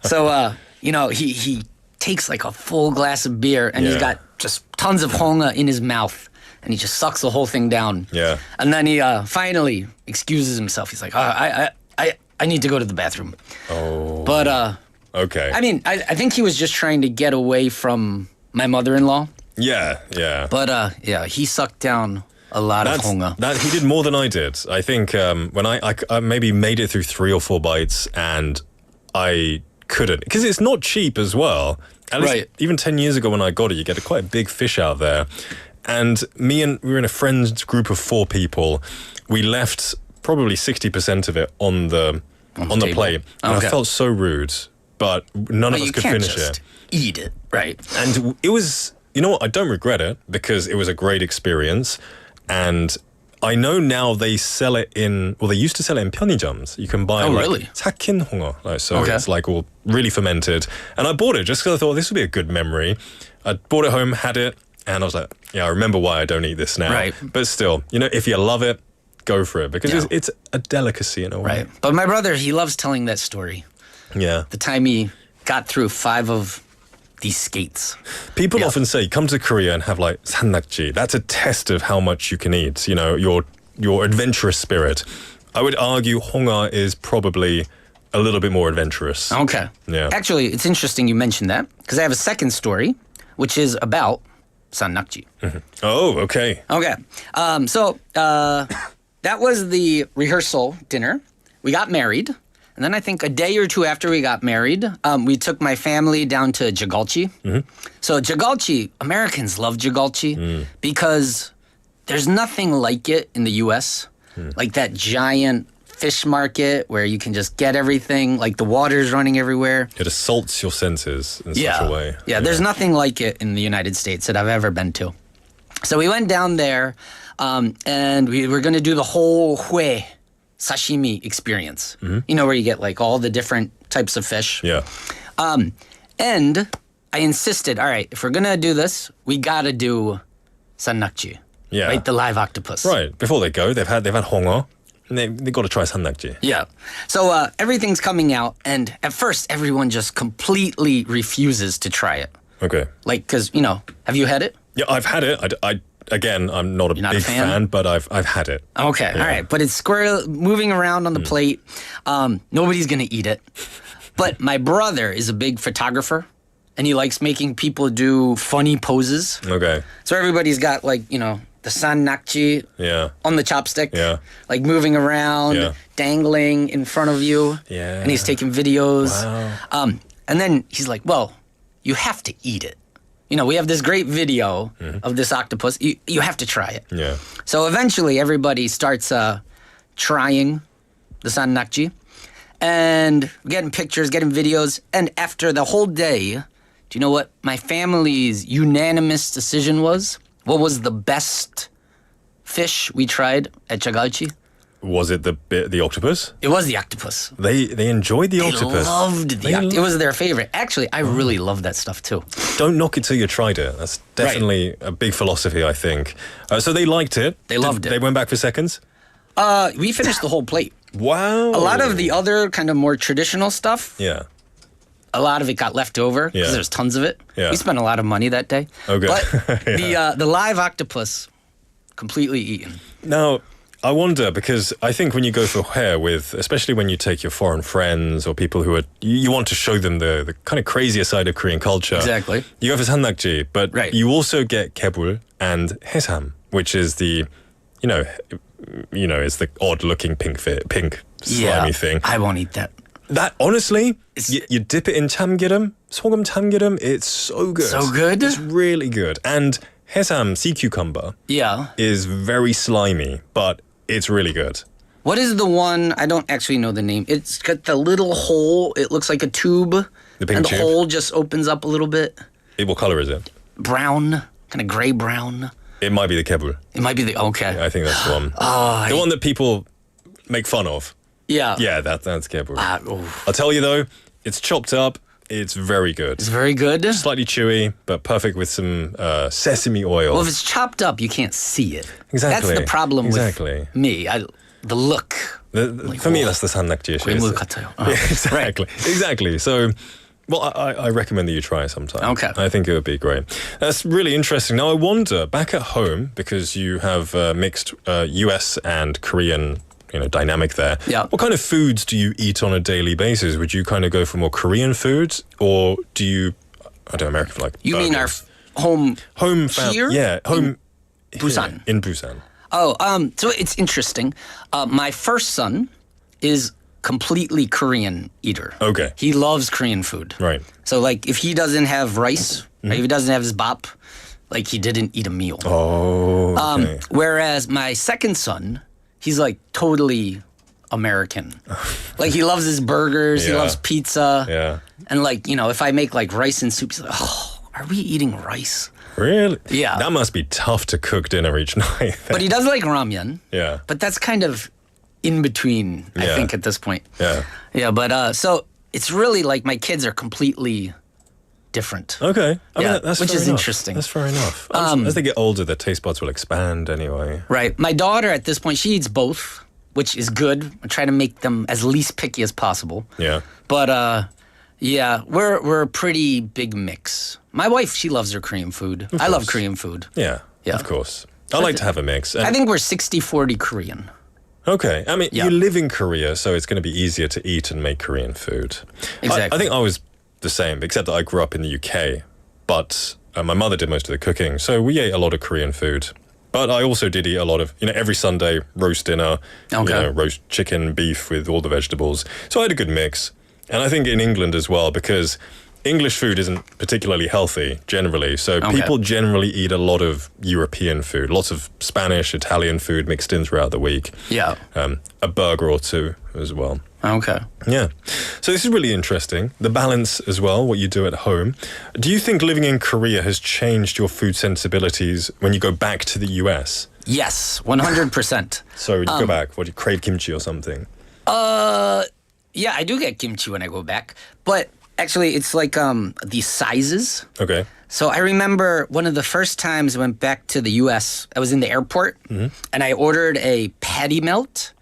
So, he takes like a full glass of beer, and he's Yeah. got just tons of honga in his mouth. And he just sucks the whole thing down. Yeah. And then he finally excuses himself. He's like, I need to go to the bathroom. Oh. But, Okay. I mean, I think he was just trying to get away from my mother-in-law. Yeah. But, he sucked down a lot of honga. That he did more than I did. I think when I maybe made it through 3 or 4 bites, and I couldn't, because it's not cheap as well. At least Right. even 10 years ago when I got it, you get quite a big fish out there. And we were in a friends group of 4 people. We left probably 60% of it on the table. plate. And Okay. I felt so rude, but none of us you could can't finish just it. eat it, right? And it was, you know what, I don't regret it, because it was a great experience. And I know now they sell it they used to sell it in 편의점s. You can buy really? 삭힌 홍어. So Okay. it's like all really fermented. And I bought it just because I thought this would be a good memory. I bought it home, had it, and I was like, yeah, I remember why I don't eat this now. Right. But still, if you love it, go for it, because Yeah. it's a delicacy in a way. Right. But my brother, he loves telling that story. Yeah. The time he got through 5 of these skates. People often say, come to Korea and have like 산낙지. That's a test of how much you can eat, your adventurous spirit. I would argue honga is probably a little bit more adventurous. Okay. Yeah. Actually, it's interesting you mentioned that, because I have a second story, which is about 산낙지. Oh, okay. Okay. So that was the rehearsal dinner. We got married. And then I think a day or 2 after we got married, we took my family down to Jagalchi. So Jagalchi, Americans love Jagalchi because there's nothing like it in the U.S. Like that giant fish market where you can just get everything, like the water's running everywhere. It assaults your senses in such a way. Yeah, there's nothing like it in the United States that I've ever been to. So we went down there, and we were going to do the whole hui sashimi experience. Where you get like all the different types of fish. Yeah. And I insisted, all right, if we're going to do this, we got to do sannakji. Yeah. Right, the live octopus. Right. Before they go, they've had honga, and they got to try 산낙지. Yeah. So everything's coming out, and at first everyone just completely refuses to try it. Okay. Like, because, have you had it? Yeah, I've had it. Again, I'm not a not a big fan? but I've had it. Okay, Yeah. all right. But it's square moving around on the plate. Nobody's going to eat it. But my brother is a big photographer, and he likes making people do funny poses. Okay. So everybody's got like, the san nakji Yeah. on the chopstick. Yeah. Like moving around, Yeah. dangling in front of you. Yeah. And he's taking videos. Wow. And then he's like, well, you have to eat it. We have this great video of this octopus. You have to try it. Yeah. So eventually everybody starts trying the san nakji and getting pictures, getting videos. And after the whole day, do you know what my family's unanimous decision was? What was the best fish we tried at Jagalchi? Was it the octopus? It was the octopus. They enjoyed the octopus. They loved the octopus. It was their favorite. Actually, I really love that stuff too. Don't knock it till you tried it. That's definitely a big philosophy, I think. So they liked it. They loved it. They went back for seconds? We finished the whole plate. Wow. A lot of the other kind of more traditional stuff, Yeah. a lot of it got left over because Yeah. there's tons of it. Yeah. We spent a lot of money that day. Okay. But Yeah. the live octopus, completely eaten. Now, I wonder, because I think when you go for hair especially when you take your foreign friends or people who are, you want to show them the kind of crazier side of Korean culture. Exactly. You go for sannakji, but Right. you also get kebul and hesam, which is the, it's the odd-looking pink slimy thing. I won't eat that. That, honestly, you dip it in 참기름, 소금 참기름, it's so good. So good? It's really good. And hesam, sea cucumber, Yeah. is very slimy, but it's really good. What is the one? I don't actually know the name. It's got the little hole. It looks like a tube. The pink and tube? the hole just opens up a little bit. What color is it? Brown, kind of gray brown. It might be the kebul. It might be the okay. I think that's the one. Oh, the one that people make fun of. Yeah. Yeah, that's kebul. I'll tell you though, it's chopped up. It's very good. It's very good. Slightly chewy, but perfect with some sesame oil. Well, if it's chopped up, you can't see it. Exactly. That's the problem Exactly. with me. The look. For me, that's the sannakji issue. 괴물 같아요. Yeah, exactly. Exactly. So, well, I recommend that you try it sometime. Okay. I think it would be great. That's really interesting. Now, I wonder, back at home, because you have mixed US and Korean dynamic there. Yeah. What kind of foods do you eat on a daily basis? Would you kind of go for more Korean foods, or do you, American for like You mean our burgers? home here? Yeah, home Busan. In Busan. Oh, so it's interesting. My first son is completely Korean eater. Okay. He loves Korean food. Right. So like if he doesn't have rice, or if he doesn't have his bap, like he didn't eat a meal. Oh. Okay. Whereas my second son, he's like totally American. Like he loves his burgers, he Yeah. loves pizza. Yeah. And like, if I make like rice and soup, he's like, oh, are we eating rice? Really? Yeah. That must be tough to cook dinner each night. But he does like ramyun. Yeah. But that's kind of in between, I Yeah. think, at this point. Yeah. Yeah, but so it's really like my kids are completely different. Okay. I mean, Yeah, that's which fair is enough. interesting. That's fair enough. As they get older, their taste buds will expand anyway. Right. My daughter at this point, she eats both, which is good. I try to make them as least picky as possible. Yeah. But yeah, we're a pretty big mix. My wife, she loves her Korean food. I love Korean food. Yeah. Yeah. Of course. I like to have a mix. I think we're 60-40 Korean. Okay. I mean, Yeah. you live in Korea, so it's going to be easier to eat and make Korean food. Exactly. I think I was the same, except that I grew up in the UK. But my mother did most of the cooking, so we ate a lot of Korean food. But I also did eat a lot of, every Sunday, roast dinner, Okay. roast chicken, beef with all the vegetables. So I had a good mix. And I think in England as well, because English food isn't particularly healthy generally. So Okay. people generally eat a lot of European food, lots of Spanish, Italian food mixed in throughout the week. Yeah. A burger or two as well. Okay. Yeah. So this is really interesting. The balance as well, what you do at home. Do you think living in Korea has changed your food sensibilities when you go back to the US? Yes, 100%. So when you go back, what do you crave kimchi or something? Yeah, I do get kimchi when I go back. But actually, it's like the sizes. Okay. So I remember one of the first times I went back to the U.S., I was in the airport, and I ordered a patty melt.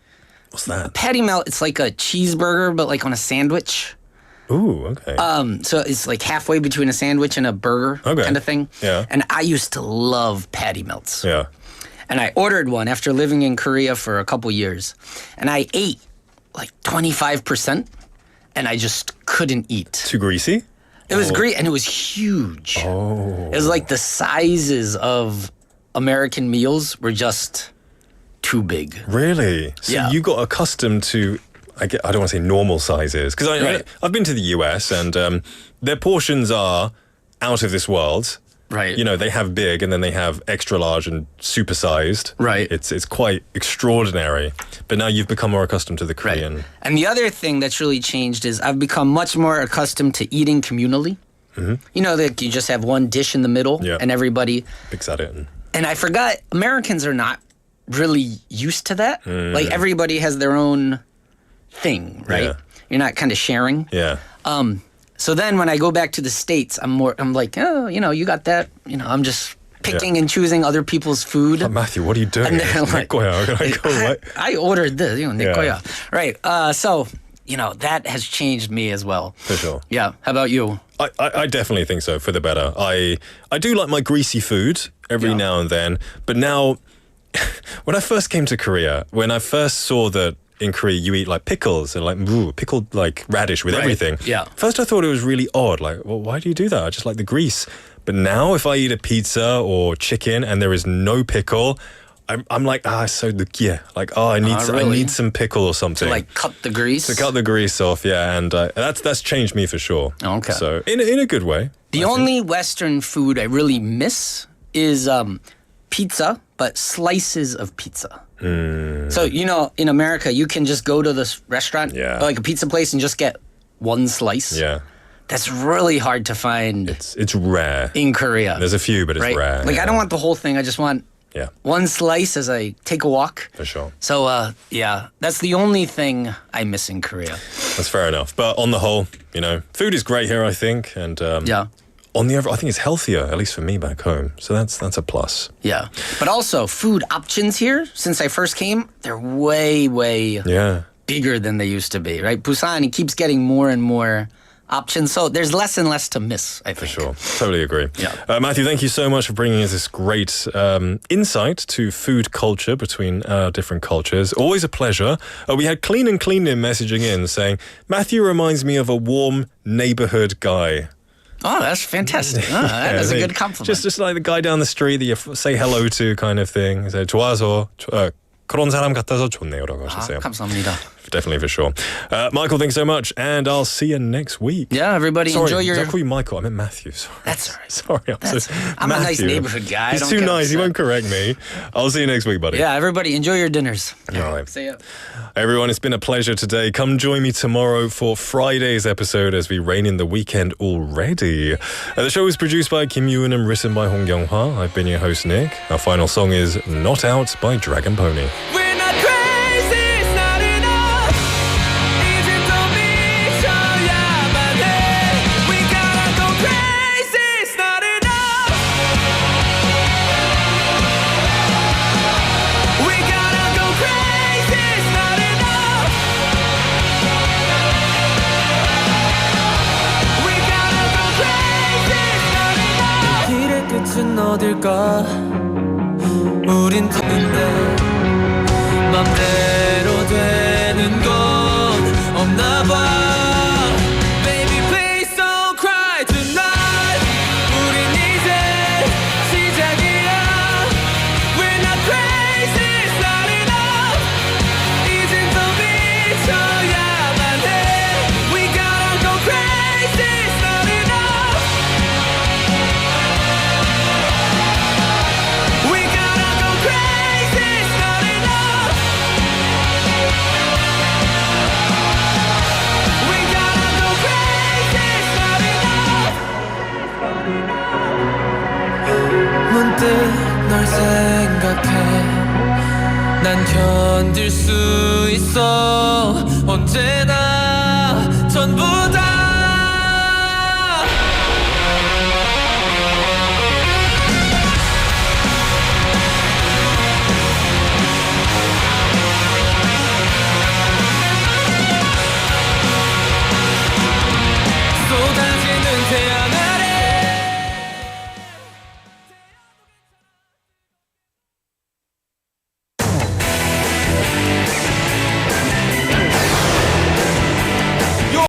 What's that? A patty melt, it's like a cheeseburger, but like on a sandwich. Ooh, okay. So it's like halfway between a sandwich and a burger kind of thing. Yeah. And I used to love patty melts. Yeah. And I ordered one after living in Korea for a couple years. And I ate like 25%, and I just couldn't eat. Too greasy? It was great, and it was huge. Oh. It was like the sizes of American meals were just too big. Really? So Yeah. you got accustomed to, I don't want to say normal sizes, because I've been to the US and their portions are out of this world. Right. You know, they have big and then they have extra large and supersized. Right. It's quite extraordinary. But now you've become more accustomed to the Korean. And the other thing that's really changed is I've become much more accustomed to eating communally. Mm-hmm. You know, that you just have one dish in the middle and everybody picks at it. And I forgot, Americans are not really used to that. Like everybody has their own thing, right? Yeah. You're not kind of sharing. Yeah. So then when I go back to the States, I'm like, oh, you know, you got that. You know, I'm just picking and choosing other people's food. Oh, Matthew, what are you doing? And they're like, I ordered this, you know, Yeah. Right. So, you know, that has changed me as well. For sure. Yeah. How about you? I definitely think so, for the better. I do like my greasy food every now and then, but now, when I first came to Korea, when I first saw that in Korea you eat like pickles and like pickled like radish with everything. Yeah. First I thought it was really odd. Like, well, why do you do that? I just like the grease. But now if I eat a pizza or chicken and there is no pickle, I'm like, so yeah. Like, I need some pickle or something. To like cut the grease? To cut the grease off, yeah. And that's changed me for sure. Okay. So in a good way. The only Western food I really miss is pizza, but slices of pizza. So, you know, in America, you can just go to this restaurant, or like a pizza place, and just get one slice. Yeah. That's really hard to find. It's rare. In Korea. There's a few, but it's rare. Like, I don't want the whole thing. I just want one slice as I take a walk. For sure. So, that's the only thing I miss in Korea. That's fair enough. But on the whole, you know, food is great here, I think. And on the other, I think it's healthier, at least for me back home. So that's a plus. Yeah. But also, food options here, since I first came, they're way, way bigger than they used to be, right? Busan, it keeps getting more and more options. So there's less and less to miss, I think. For sure. Totally agree. Yeah. Matthew, thank you so much for bringing us this great insight to food culture between different cultures. Always a pleasure. We had Clean and Cleanin messaging in saying, Matthew reminds me of a warm neighborhood guy. Oh, that's fantastic. That is a good compliment. Just like the guy down the street that you say hello to kind of thing. So, 좋아서 그런 사람 같아서 좋네요라고 하셨어요. 감사합니다. Definitely, for sure. Michael, thanks so much, and I'll see you next week. Yeah, everybody enjoy your... Did I call you Michael? I meant Matthew. Sorry. That's all right. Sorry, I'm a nice neighborhood guy. He's too nice. He won't correct me. I'll see you next week, buddy. Yeah, everybody enjoy your dinners. All right. See ya. Everyone, it's been a pleasure today. Come join me tomorrow for Friday's episode as we rein in the weekend already. The show is produced by Kim Yoon and written by Hong Kyung-hwa. I've been your host, Nick. Our final song is Not Out by Dragon Pony. 끝은 어딜까 우린 탔는데 맘대로 되는 건 없나 봐 Baby please don't cry tonight 우린 이제 시작이야 We're not crazy it's not enough 이젠 더 미쳐야만 해 We gotta go crazy it's not enough We gotta go crazy, it's not enough. We gotta go crazy, it's not enough. 문득 널 생각해 난 견딜 수 있어 언제나 전부 다